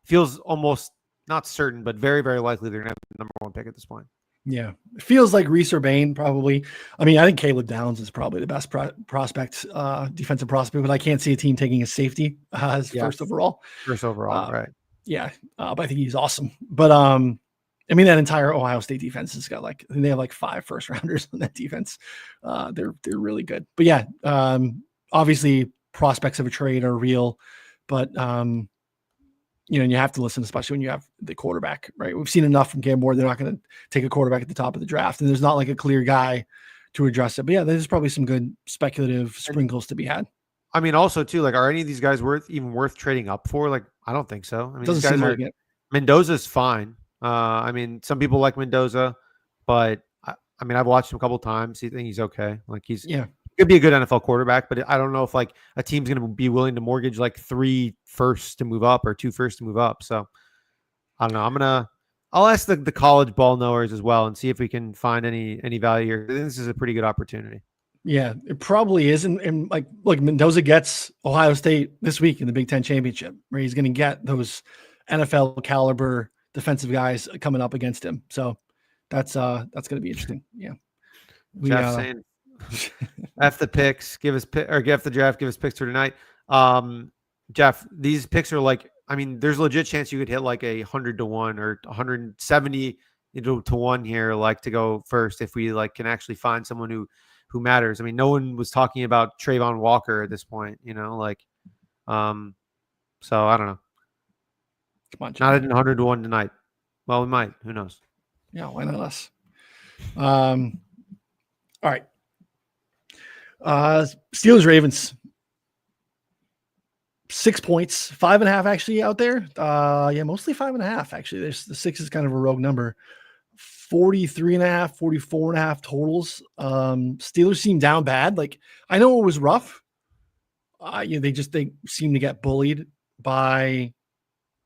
feels almost not certain, but very, very likely they're going to have the number one pick at this point. Yeah. It feels like Reese or Bain probably. I mean, I think Caleb Downs is probably the best prospect, defensive prospect, but I can't see a team taking a safety as first overall. First overall, right. Yeah. But I think he's awesome. But I mean, that entire Ohio State defense has got they have 5 first rounders on that defense. They're really good. But yeah, obviously prospects of a trade are real, but and you have to listen, especially when you have the quarterback, right? We've seen enough from Cam Ward. They're not going to take a quarterback at the top of the draft, and there's not like a clear guy to address it. But yeah, there's probably some good speculative sprinkles to be had. I mean, also too, like, are any of these guys worth trading up for? Like, I don't think so. I mean, these guys like it. Mendoza's fine. I mean, some people like Mendoza, but I mean, I've watched him a couple times. I think he's okay. Like could be a good NFL quarterback, but I don't know if like a team's going to be willing to mortgage like 3 firsts to move up or 2 firsts to move up. So I don't know. I'll ask the college ball knowers as well and see if we can find any value here. I think this is a pretty good opportunity. Yeah, it probably is. And like, look, Mendoza gets Ohio State this week in the Big Ten championship, where he's going to get those NFL caliber defensive guys coming up against him. So that's going to be interesting. Yeah. Jeff saying F the picks, give the draft, give us picks for tonight. Jeff, these picks are like, I mean, there's a legit chance you could hit like 100 to 1 or 170 to 1 here, like to go first if we like can actually find someone who matters. I mean, no one was talking about Trayvon Walker at this point, so I don't know. Come on, not at 100 to 1 tonight. Well, we might. Who knows? Yeah, why not us? All right. Steelers Ravens. 6 points, 5.5 actually out there. Mostly 5.5 actually. There's the 6 is kind of a rogue number. 43.5, 44.5 totals. Steelers seem down bad. Like, I know it was rough. They seem to get bullied by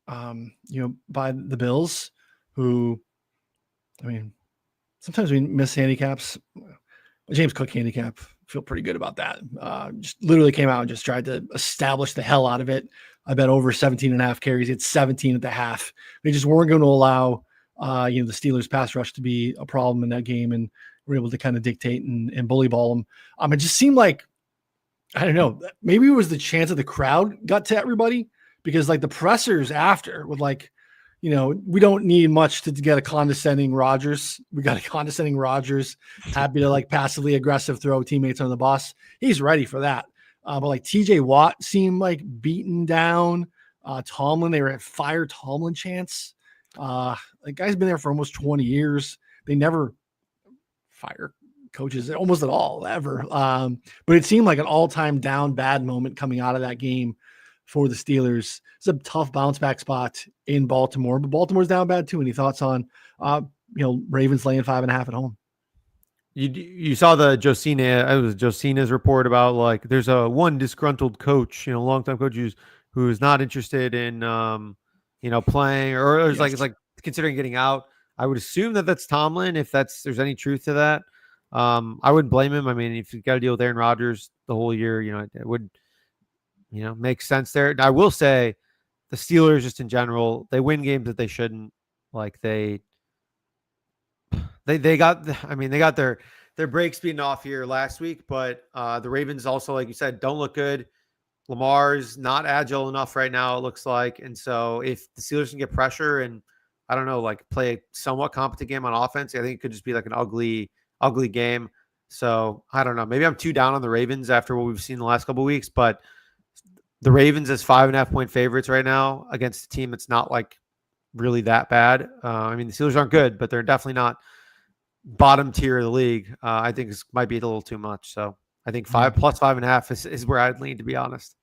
by the Bills, who I mean, sometimes we miss handicaps. James Cook handicap, feel pretty good about that. Just literally came out and just tried to establish the hell out of it. I bet over 17 and a half carries. It's 17 at the half. They just weren't going to allow, the Steelers pass rush to be a problem in that game, and were able to kind of dictate and bully ball them. It just seemed like, I don't know, maybe it was the chance that the crowd got to everybody, because like the pressers after with like, we don't need much to get a condescending Rodgers. We got a condescending Rodgers, happy to like passively aggressive throw teammates on the bus. He's ready for that. But like TJ Watt seemed like beaten down. Tomlin, they were at fire Tomlin chants. The guy's been there for almost 20 years. They never fire coaches almost at all ever. But it seemed like an all-time down bad moment coming out of that game for the Steelers. It's a tough bounce back spot in Baltimore, but Baltimore's down bad too. Any thoughts on, Ravens laying 5.5 at home? You saw the Josina's report about like there's a one disgruntled coach, longtime coach who's not interested in playing, or it's like considering getting out. I would assume that that's Tomlin, if there's any truth to that. I wouldn't blame him. I mean, if you've got to deal with Aaron Rodgers the whole year, it would make sense there. And I will say the Steelers just in general, they win games that they shouldn't. Like they got their breaks being off here last week, but the Ravens also, like you said, don't look good. Lamar's not agile enough right now, it looks like. And so if the Steelers can get pressure and I don't know, like play a somewhat competent game on offense, I think it could just be like an ugly game. So I don't know. Maybe I'm too down on the Ravens after what we've seen the last couple of weeks, but the Ravens as 5.5 point favorites right now against a team that's not like really that bad. I mean, the Steelers aren't good, but they're definitely not bottom tier of the league. I think this might be a little too much. So I think 5 plus 5.5 is where I'd lean, to be honest.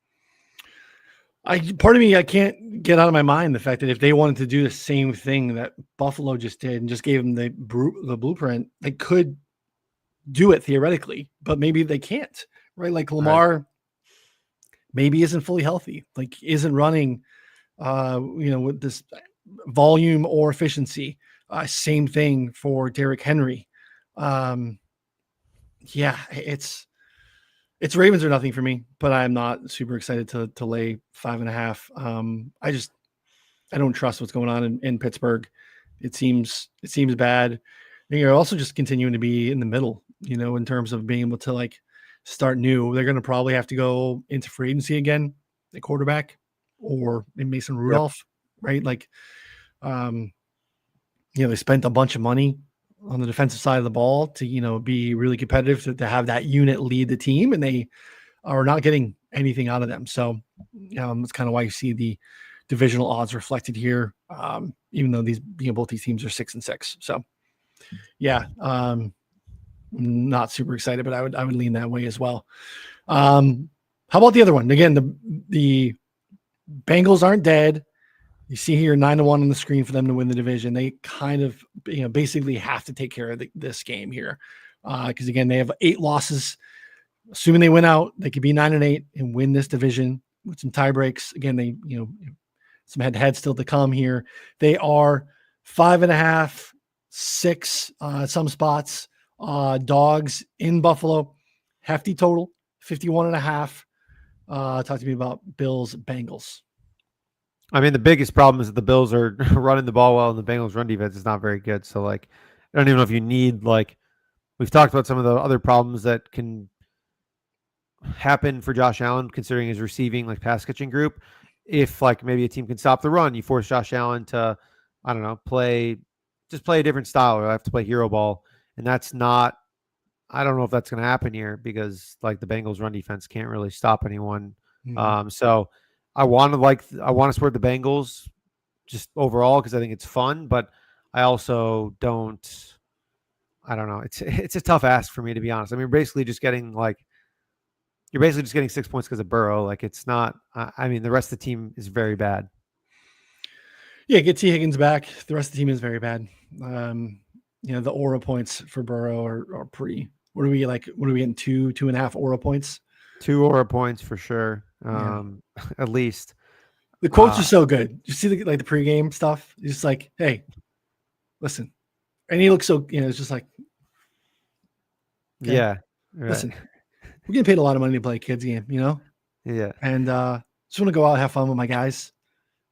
Part of me, I can't get out of my mind the fact that if they wanted to do the same thing that Buffalo just did and just gave them the blueprint, they could do it theoretically, but maybe they can't, right? Like Lamar maybe isn't fully healthy, like isn't running, with this volume or efficiency. Same thing for Derrick Henry. It's Ravens or nothing for me, but I'm not super excited to lay 5.5. I don't trust what's going on in Pittsburgh. It seems bad. And you're also just continuing to be in the middle, in terms of being able to like start new. They're going to probably have to go into free agency again, the quarterback, or in Mason Rudolph, right? Like, they spent a bunch of money on the defensive side of the ball to, be really competitive, to have that unit lead the team, and they are not getting anything out of them. So, that's kind of why you see the divisional odds reflected here, even though both these teams are 6-6. So, not super excited, but I would lean that way as well. How about the other one? Again, the Bengals aren't dead. You see here 9-1 on the screen for them to win the division. They kind of, basically have to take care of this game here. Because again, they have 8 losses. Assuming they win out, they could be 9-8 and win this division with some tie breaks. Again, they, some head-to-head still to come here. They are 5.5, 6, some spots, dogs in Buffalo. Hefty total, 51.5. Talk to me about Bills, Bengals. I mean, the biggest problem is that the Bills are running the ball well and the Bengals run defense is not very good. So like, I don't even know if you need, like, we've talked about some of the other problems that can happen for Josh Allen, considering his receiving, like pass catching group. If like maybe a team can stop the run, you force Josh Allen to, I don't know, play a different style, or have to play hero ball. And that's not, I don't know if that's going to happen here, because like the Bengals run defense can't really stop anyone. So I want to support the Bengals just overall because I think it's fun, but I also don't. I don't know. It's a tough ask for me, to be honest. I mean, you're basically just getting 6 points because of Burrow. Like, it's not. I mean, the rest of the team is very bad. Yeah, get T. Higgins back. The rest of the team is very bad. The aura points for Burrow are pretty. What are we getting? 2.5 aura points? 2 aura points for sure. At least. The quotes are so good. You see the pregame stuff. It's just like, hey, listen, And he looks so, it's just like, okay, Yeah. Right. listen, we're getting paid a lot of money to play a kids game, Yeah. and just want to go out and have fun with my guys,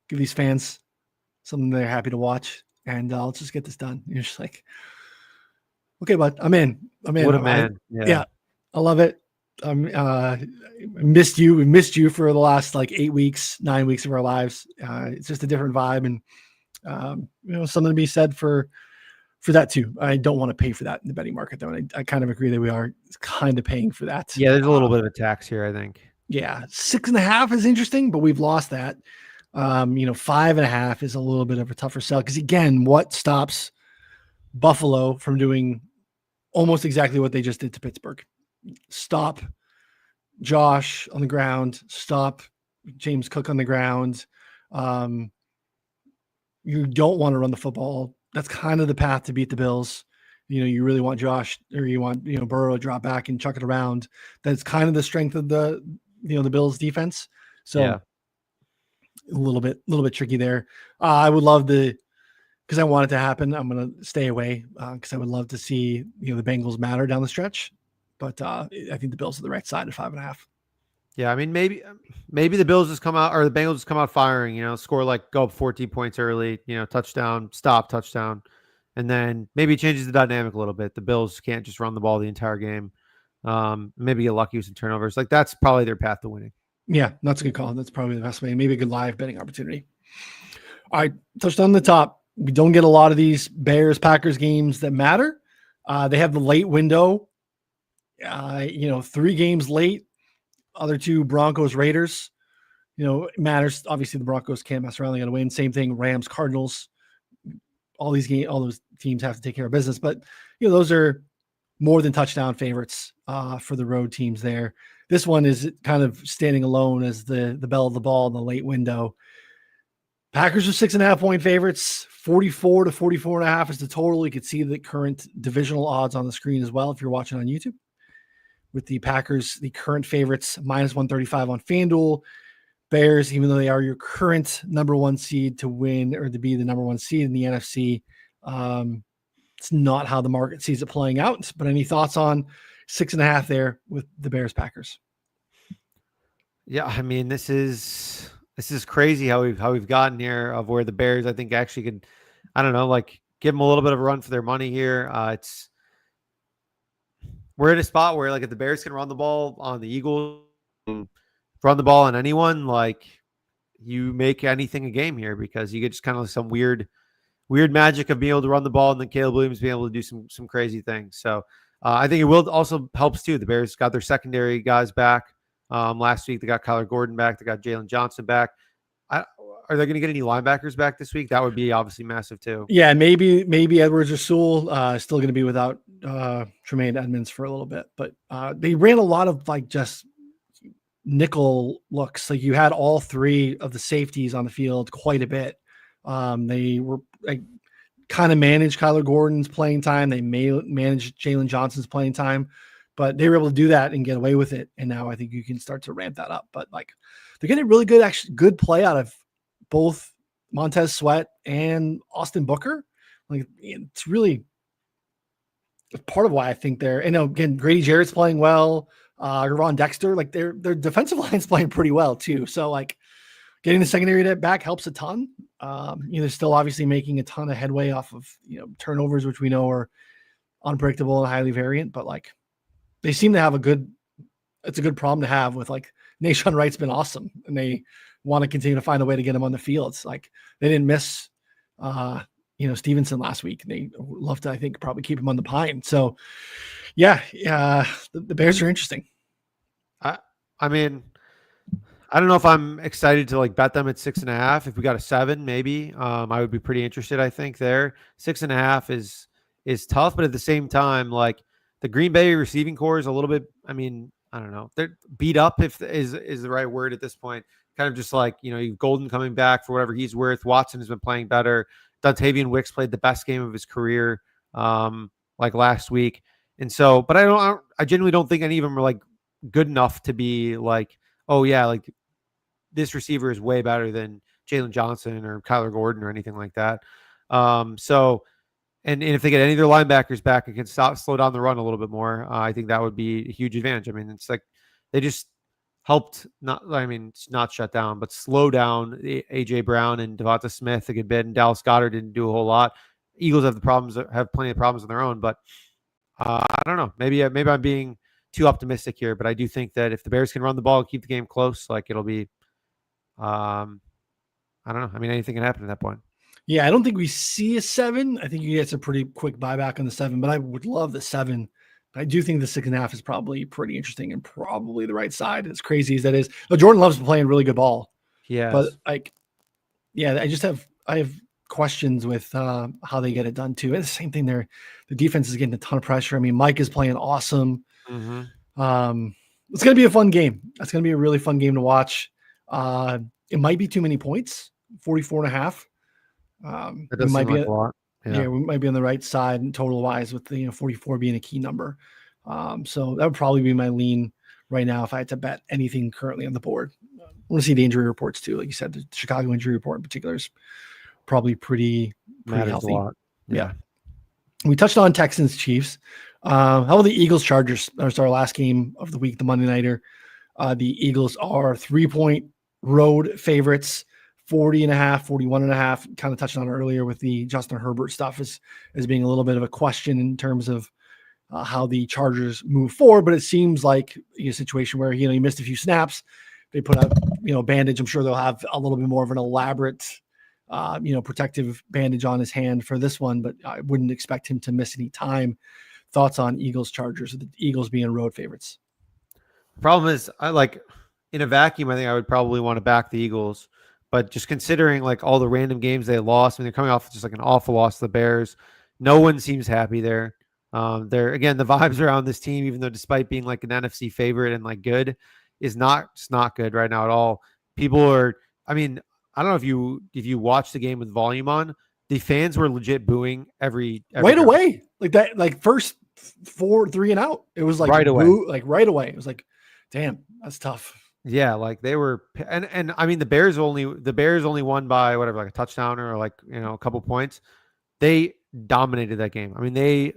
give these fans something they're happy to watch, and let's just get this done. You're just like, okay, bud, I'm in. What a man. Yeah, I love it. I missed you. We missed you for the last like 8 weeks, 9 weeks of our lives. It's just a different vibe, and something to be said for that too. I don't want to pay for that in the betting market, though. And I kind of agree that we are kind of paying for that. Yeah, there's a little bit of a tax here, I think. Yeah, 6.5 is interesting, but we've lost that. 5.5 is a little bit of a tougher sell because, again, what stops Buffalo from doing almost exactly what they just did to Pittsburgh? Stop Josh on the ground, stop James Cook on the ground. You don't want to run the football. That's kind of the path to beat the Bills. You really want Josh, or you want, Burrow to drop back and chuck it around. That's kind of the strength of the Bills defense. So Yeah. a little bit tricky there. I would love because I want it to happen. I'm going to stay away because I would love to see, the Bengals matter down the stretch. But I think the Bills are the right side at 5.5. Yeah, I mean, maybe the Bills just come out, or the Bengals just come out firing, score go up 14 points early, touchdown, stop, touchdown. And then maybe it changes the dynamic a little bit. The Bills can't just run the ball the entire game. Maybe get lucky with some turnovers. That's probably their path to winning. Yeah, that's a good call. That's probably the best way. Maybe a good live betting opportunity. All right, touched on the top. We don't get a lot of these Bears-Packers games that matter. They have the late window, 3 games late. Other 2, Broncos-Raiders. It matters. Obviously, the Broncos can't mess around. They got to win. Same thing, Rams-Cardinals. All those teams have to take care of business. But, those are more than touchdown favorites for the road teams there. This one is kind of standing alone as the bell of the ball in the late window. Packers are 6.5 point favorites. 44 to 44.5 is the total. You can see the current divisional odds on the screen as well if you're watching on YouTube. With the Packers, the current favorites, minus 135 on FanDuel. Bears, even though they are your current number 1 seed to win or to be the number 1 seed in the NFC, it's not how the market sees it playing out. But any thoughts on 6.5 there with the Bears Packers? Yeah, I mean, this is crazy how we've gotten here, of where the Bears, I think, actually could, I don't know, give them a little bit of a run for their money here. We're in a spot where, if the Bears can run the ball on the Eagles, run the ball on anyone, you make anything a game here, because you get just kind of some weird magic of being able to run the ball, and then Caleb Williams being able to do some crazy things. So I think it will also helps too. The Bears got their secondary guys back last week. They got Kyler Gordon back. They got Jalen Johnson back. Are they going to get any linebackers back this week? That would be obviously massive too. Yeah, maybe Edwards or Sewell still going to be without Tremaine Edmonds for a little bit, but they ran a lot of just nickel looks. You had all 3 of the safeties on the field quite a bit. They were kind of managed Kyler Gordon's playing time. They managed Jalen Johnson's playing time, but they were able to do that and get away with it. And now I think you can start to ramp that up. But they're getting really good play out of both Montez Sweat and Austin Booker. It's really part of why I think they're, and again, Grady Jarrett's playing well. Ron Dexter, their defensive line's playing pretty well too. So getting the secondary back helps a ton. They're still obviously making a ton of headway off of, turnovers, which we know are unpredictable and highly variant, but they seem to have it's a good problem to have with Nahshon Wright's been awesome, and they want to continue to find a way to get him on the field. It's they didn't miss, Stevenson last week. They love to, I think, probably keep him on the pine. So yeah, the Bears are interesting. I mean, I don't know if I'm excited to bet them at 6.5. If we got a 7, maybe I would be pretty interested. I think there 6.5 is tough, but at the same time, the Green Bay receiving core is a little bit, I mean, I don't know, they're beat up, if is the right word at this point. Kind of just you've Golden coming back for whatever he's worth. Watson has been playing better. Dontavian Wicks played the best game of his career last week. And so, but I genuinely don't think any of them are good enough to be oh yeah, this receiver is way better than Jalen Johnson or Kyler Gordon or anything like that. So and if they get any of their linebackers back and can slow down the run a little bit more, I think that would be a huge advantage. I mean, it's like they just helped not shut down, but slow down AJ Brown and Devonta Smith a good bit, and Dallas Goedert didn't do a whole lot. Eagles have plenty of problems of their own, but I don't know. Maybe I'm being too optimistic here, but I do think that if the Bears can run the ball and keep the game close, like it'll be, I don't know. I mean, anything can happen at that point. Yeah, I don't think we see a 7. I think you get a pretty quick buyback on the 7, but I would love the 7. But I do think the 6.5 is probably pretty interesting and probably the right side. As crazy as that is, Jordan Love's playing really good ball. Yeah, but I have questions with how they get it done too. And the same thing there. The defense is getting a ton of pressure. I mean, Mike is playing awesome. Mm-hmm. It's going to be a fun game. It's going to be a really fun game to watch. It might be too many points, 44.5. That does seem like a lot. Yeah, we might be on the right side total wise with the 44 being a key number. So that would probably be my lean right now if I had to bet anything currently on the board. I want to see the injury reports too. Like you said, the Chicago injury report in particular is probably pretty healthy. A lot. Yeah. We touched on Texans Chiefs. How about the Eagles Chargers? That's our last game of the week, the Monday nighter. The Eagles are 3-point road favorites. 40.5, 41.5, kind of touched on earlier with the Justin Herbert stuff as being a little bit of a question in terms of how the Chargers move forward. But it seems like a situation where, he missed a few snaps. They put out, a bandage. I'm sure they'll have a little bit more of an elaborate, protective bandage on his hand for this one, but I wouldn't expect him to miss any time. Thoughts on Eagles Chargers, the Eagles being road favorites? The problem is, in a vacuum, I think I would probably want to back the Eagles. But just considering like all the random games they lost, they're coming off just like an awful loss to the Bears. No one seems happy there. The vibes around this team, even though despite being like an NFC favorite and like good, is not good right now at all. People are, I don't know if you watch the game with volume on, the fans were legit booing every right away. Like that, like first 3 and out. It was like right away. Right away. It was like, damn, that's tough. Yeah, like they were, and I mean the Bears only won by whatever, like a touchdown or like a couple points. They dominated that game. I mean they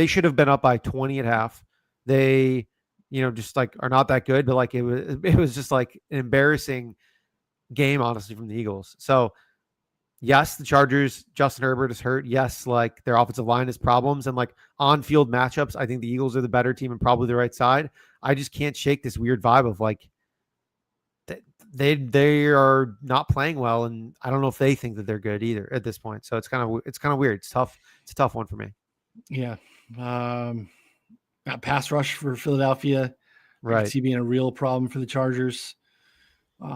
should have been up by 20 at half. They just like are not that good, but like it was just like an embarrassing game honestly from the Eagles. So yes, the Chargers, Justin Herbert is hurt. Yes, like their offensive line has problems, and like on-field matchups, I think the Eagles are the better team and probably the right side. I just can't shake this weird vibe of like they are not playing well, and I don't know if they think that they're good either at this point. So it's kind of weird. It's tough. It's a tough one for me. Yeah. Pass rush for Philadelphia. Right. I can see being a real problem for the Chargers.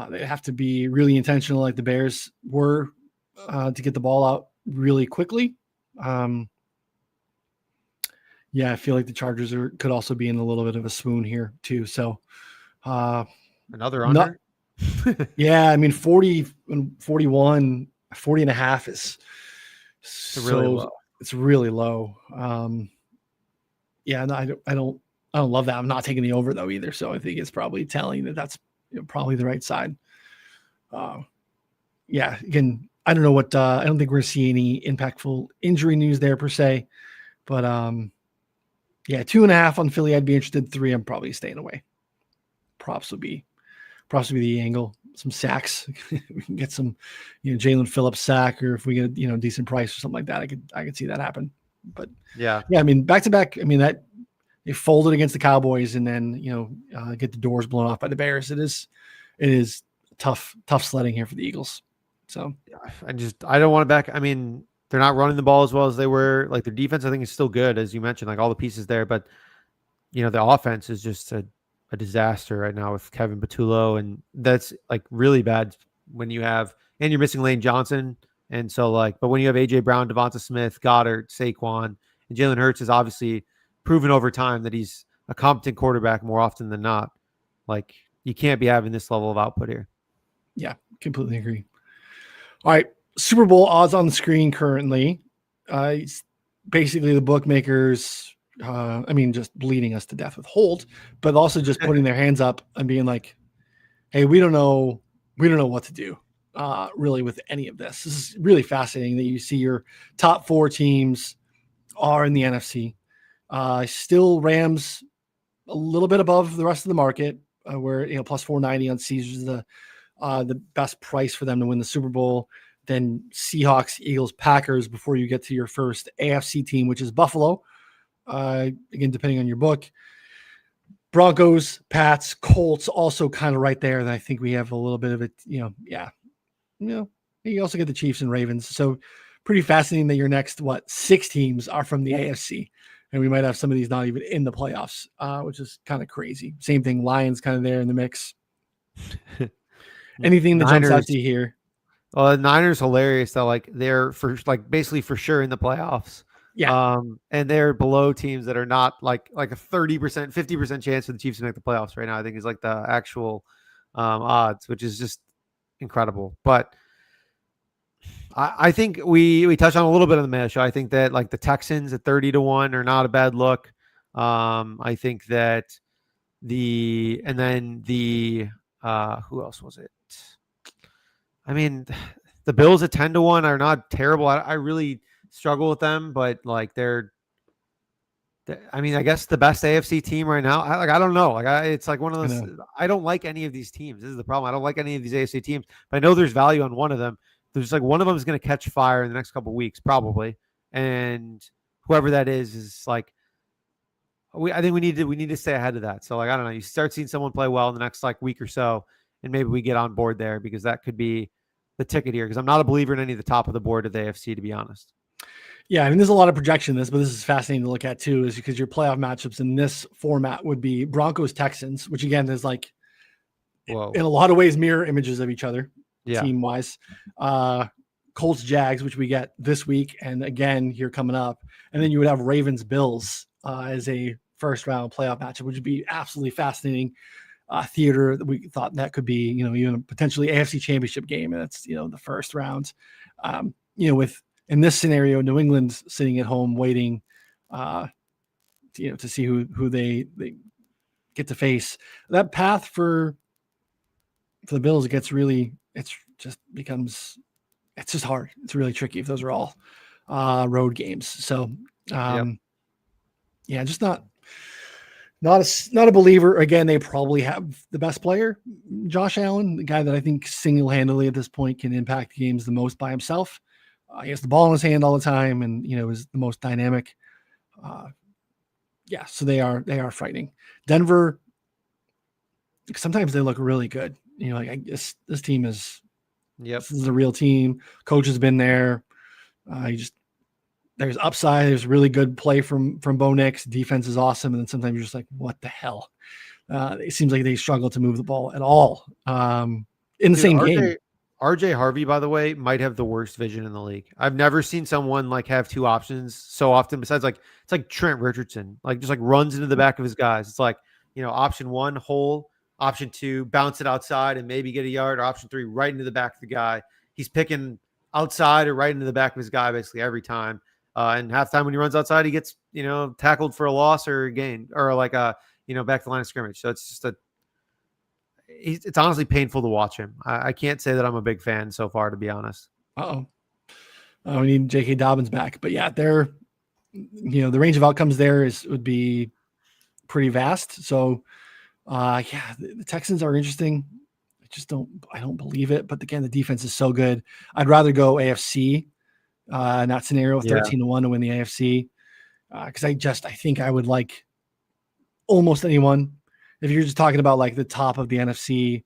They have to be really intentional, like the Bears were, to get the ball out really quickly. I feel like the Chargers could also be in a little bit of a swoon here too. So another under. Yeah, I mean 40 and 41, 40.5 is really low. It's really low. No, I don't love that. I'm not taking the over though either. So I think it's probably telling that that's probably the right side. Again, I don't know what, I don't think we're going to see any impactful injury news there per se, but 2.5 on Philly. I'd be interested. 3, I'm probably staying away. Props would be the angle. Some sacks. We can get some, Jalen Phillips sack, or if we get a decent price or something like that, I could see that happen. But yeah, I mean, back to back. I mean, that they folded against the Cowboys and then get the doors blown off by the Bears. It is tough sledding here for the Eagles. So I don't want to back. I mean, they're not running the ball as well as they were. Like their defense, I think, is still good, as you mentioned, like all the pieces there. But the offense is just a disaster right now with Kevin Patullo, and that's like really bad when you're missing Lane Johnson. And so but when you have AJ Brown, Devonta Smith, Goddard, Saquon, and Jalen Hurts is obviously proven over time that he's a competent quarterback more often than not. Like you can't be having this level of output here. Yeah, completely agree. All right. Super Bowl odds on the screen currently. Basically the bookmakers, just bleeding us to death with hold, but also just putting their hands up and being like, hey, we don't know what to do. really with any of this. This is really fascinating that you see your top 4 teams are in the NFC. Still Rams a little bit above the rest of the market, where plus 490 on Caesars is the best price for them to win the Super Bowl. Then Seahawks, Eagles, Packers before you get to your first AFC team, which is Buffalo. Again, depending on your book. Broncos, Pats, Colts also kind of right there. And I think we have a little bit of it, you also get the Chiefs and Ravens. So pretty fascinating that your next, 6 teams are from the AFC. And we might have some of these not even in the playoffs, which is kind of crazy. Same thing, Lions kind of there in the mix. Anything that jumps out to you here? Well, the Niners hilarious that they're basically for sure in the playoffs. Yeah. And they're below teams that are not like a 30%, 50% chance for the Chiefs to make the playoffs right now. I think is like the actual odds, which is just incredible. But I think we touched on a little bit of the match. I think that the Texans at 30-1 are not a bad look. I think that who else was it? I mean, the Bills at 10-1 are not terrible. I really struggle with them, but they're I guess the best AFC team right now. I don't know. It's like one of those. I don't like any of these teams. This is the problem. I don't like any of these AFC teams, but I know there's value on one of them. There's one of them is going to catch fire in the next couple of weeks, probably, and whoever that is I think we need to stay ahead of that. So I don't know. You start seeing someone play well in the next week or so, and maybe we get on board there because that could be the ticket here. Because I'm not a believer in any of the top of the board of the AFC, to be honest. Yeah, I mean, there's a lot of projection in this, but this is fascinating to look at too, is because your playoff matchups in this format would be Broncos Texans, which again is in a lot of ways mirror images of each other, team wise. Colts Jags, which we get this week, and again here coming up, and then you would have Ravens Bills as a first round playoff matchup, which would be absolutely fascinating. Theater that we thought that could be, even potentially AFC Championship game, and that's the first round. With in this scenario, New England's sitting at home waiting, to see who they get to face. That path for the Bills it's just hard. It's really tricky if those are all road games. So just not a believer. Again, they probably have the best player, Josh Allen, the guy that I think single-handedly at this point can impact games the most by himself. He has the ball in his hand all the time, and is the most dynamic. So they are frightening. Denver, sometimes they look really good. I guess this team is. Yep, this is a real team. Coach has been there. There's upside. There's really good play from Bo Nix. Defense is awesome, and then sometimes you're just like, what the hell? It seems like they struggle to move the ball at all in the same game. RJ Harvey, by the way, might have the worst vision in the league. I've never seen someone have 2 options so often. Besides, it's like Trent Richardson, just runs into the back of his guys. It's option 1, hole. Option 2, bounce it outside and maybe get a yard. Or option 3, right into the back of the guy. He's picking outside or right into the back of his guy basically every time. And halftime when he runs outside, he gets tackled for a loss or a gain or back to the line of scrimmage. So it's just it's honestly painful to watch him. I can't say that I'm a big fan so far, to be honest. We need J.K. Dobbins back. But yeah, the range of outcomes there would be pretty vast. So, the Texans are interesting. I don't believe it. But again, the defense is so good. I'd rather go AFC in that scenario, 13-1 to win the AFC. Because I think I would like almost anyone. If you're just talking about the top of the NFC,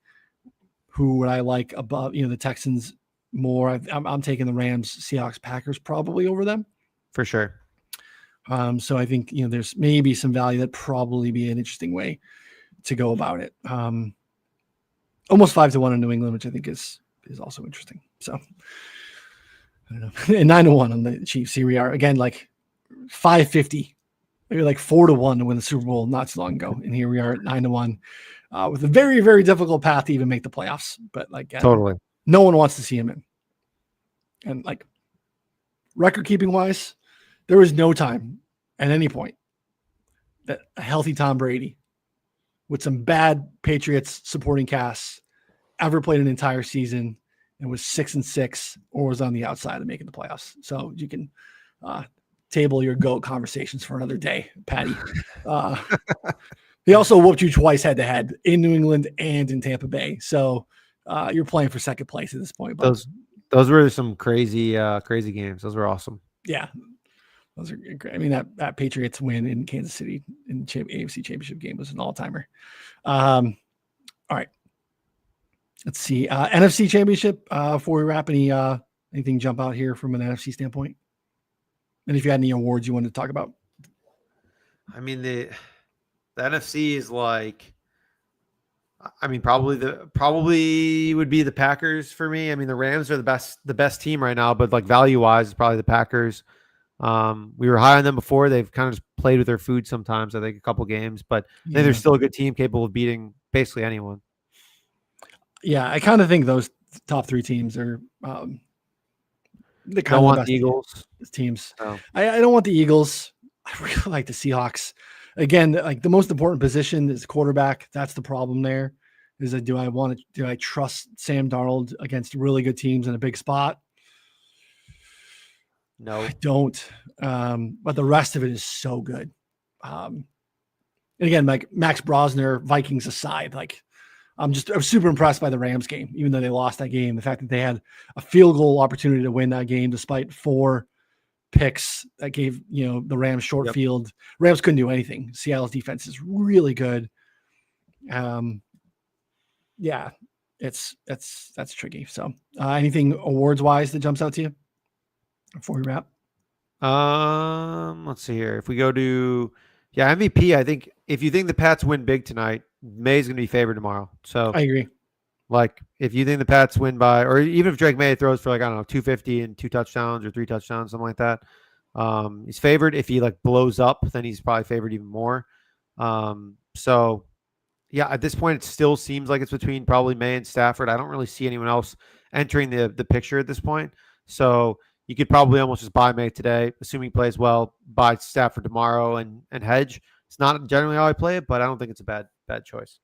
who would I like above, the Texans more? I'm taking the Rams, Seahawks, Packers probably over them. For sure. So I think, there's maybe some value. That'd probably be an interesting way to go about it. Almost 5-1 in New England, which I think is also interesting. So I don't know. And 9-1 on the Chiefs. Here we are again, 550. Maybe 4-1 to win the Super Bowl not too long ago, and here we are at 9-1, with a very, very difficult path to even make the playoffs. But totally, no one wants to see him in. And record keeping wise, there was no time at any point that a healthy Tom Brady with some bad Patriots supporting casts ever played an entire season and was 6-6 or was on the outside of making the playoffs. So you can table your GOAT conversations for another day, Patty. He also whooped you twice head to head in New England and in Tampa Bay. So you're playing for second place at this point. But those were some crazy games. Those were awesome. Yeah. Those are great. I mean, that Patriots win in Kansas City in the AFC Championship game was an all-timer. All right. Let's see. NFC Championship, before we wrap, anything jump out here from an NFC standpoint? And if you had any awards you wanted to talk about? I mean, the NFC is like, I mean, probably would be the Packers for me. I mean, the Rams are the best team right now, but like value-wise, probably the Packers. We were high on them before. They've kind of just played with their food sometimes, I think a couple games, but I think they're still a good team capable of beating basically anyone. Yeah, I kind of think those top three teams are the kind of the best Eagles teams. Oh. I don't want the Eagles. I really like the Seahawks. Again, like the most important position is quarterback. That's the problem there. Is that do I trust Sam Darnold against really good teams in a big spot? No, I don't. But the rest of it is so good. And again, like Max Brosner, Vikings aside, like I was super impressed by the Rams game, even though they lost that game. The fact that they had a field goal opportunity to win that game, despite 4 picks that gave, the Rams short field. Rams couldn't do anything. Seattle's defense is really good. Yeah, that's tricky. So anything awards wise that jumps out to you before we wrap? Let's see here. If we go to MVP, I think if you think the Pats win big tonight, May's going to be favored tomorrow. So I agree. Like if you think the Pats win by, or even if Drake May throws for 250 and 2 touchdowns or 3 touchdowns, something like that, he's favored. If he blows up, then he's probably favored even more. So yeah, at this point, it still seems like it's between probably May and Stafford. I don't really see anyone else entering the picture at this point. So you could probably almost just buy May today, assuming he plays well, buy Stafford tomorrow and hedge. It's not generally how I play it, but I don't think it's a bad choice.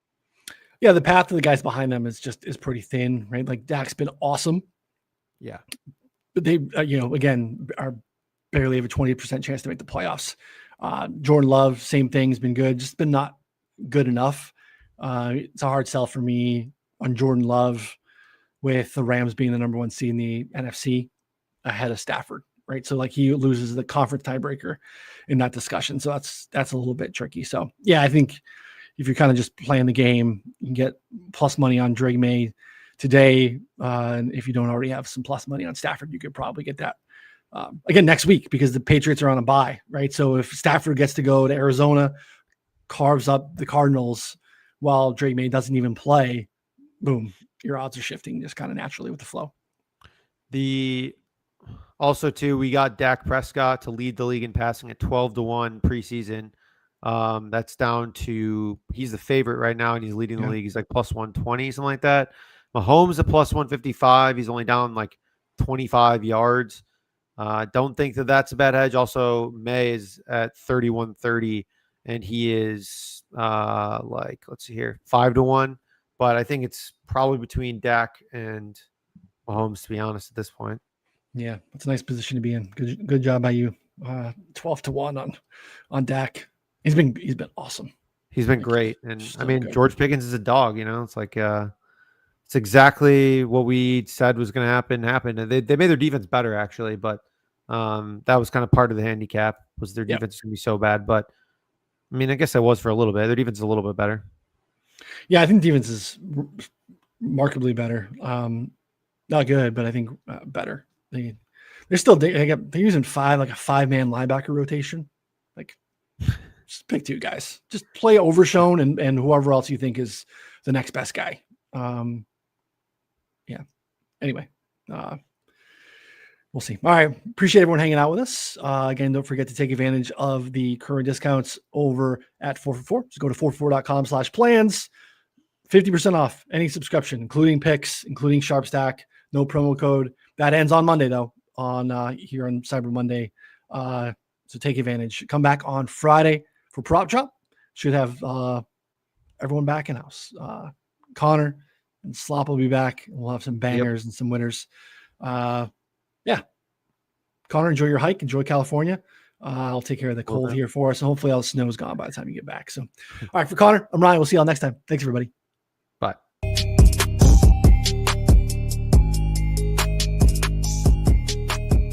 Yeah, the path to the guys behind them is pretty thin, right? Like Dak's been awesome. Yeah. But they, again, are barely have a 20% chance to make the playoffs. Jordan Love, same thing, has been good, just been not good enough. It's a hard sell for me on Jordan Love with the Rams being the number 1 seed in the NFC ahead of Stafford, right? So he loses the conference tiebreaker in that discussion. So that's a little bit tricky. So yeah, I think if you're kind of just playing the game, you can get plus money on Drake May today. And if you don't already have some plus money on Stafford, you could probably get that again next week because the Patriots are on a bye, right? So if Stafford gets to go to Arizona, carves up the Cardinals while Drake May doesn't even play, boom, your odds are shifting just kind of naturally with the flow. Also too, we got Dak Prescott to lead the league in passing at 12-1 preseason. That's down to, he's the favorite right now and he's leading the league. He's plus 120, something like that. Mahomes at plus 155. He's only down 25 yards. Don't think that's a bad hedge. Also, May is at 31-30 and he is let's see here, 5-1. But I think it's probably between Dak and Mahomes, to be honest, at this point. Yeah, it's a nice position to be in. Good job by you. 12-1 on Dak. He's been awesome. He's been great. And so I mean, good. George Pickens is a dog, it's it's exactly what we said was going to happen. And they made their defense better actually, but that was kind of part of the handicap was their defense is going to be so bad. But I mean, I guess that was for a little bit. Their defense is a little bit better. Yeah, I think defense is remarkably better. Not good, but I think better. They're using a 5-man linebacker rotation. Just pick 2 guys. Just play Overshown and whoever else you think is the next best guy. Yeah. Anyway, we'll see. All right. Appreciate everyone hanging out with us. Again, don't forget to take advantage of the current discounts over at 4for4. Just go to 4for4.com/plans. 50% off any subscription, including picks, including Sharpstack. No promo code. That ends on Monday though, here on Cyber Monday. So take advantage. Come back on Friday for Prop Drop. Should have everyone back in house. Connor, and Slop will be back. We'll have some bangers and some winners. Yeah. Connor, enjoy your hike. Enjoy California. I'll take care of the cold here for us. And hopefully all the snow is gone by the time you get back. So, all right, for Connor, I'm Ryan. We'll see y'all next time. Thanks, everybody.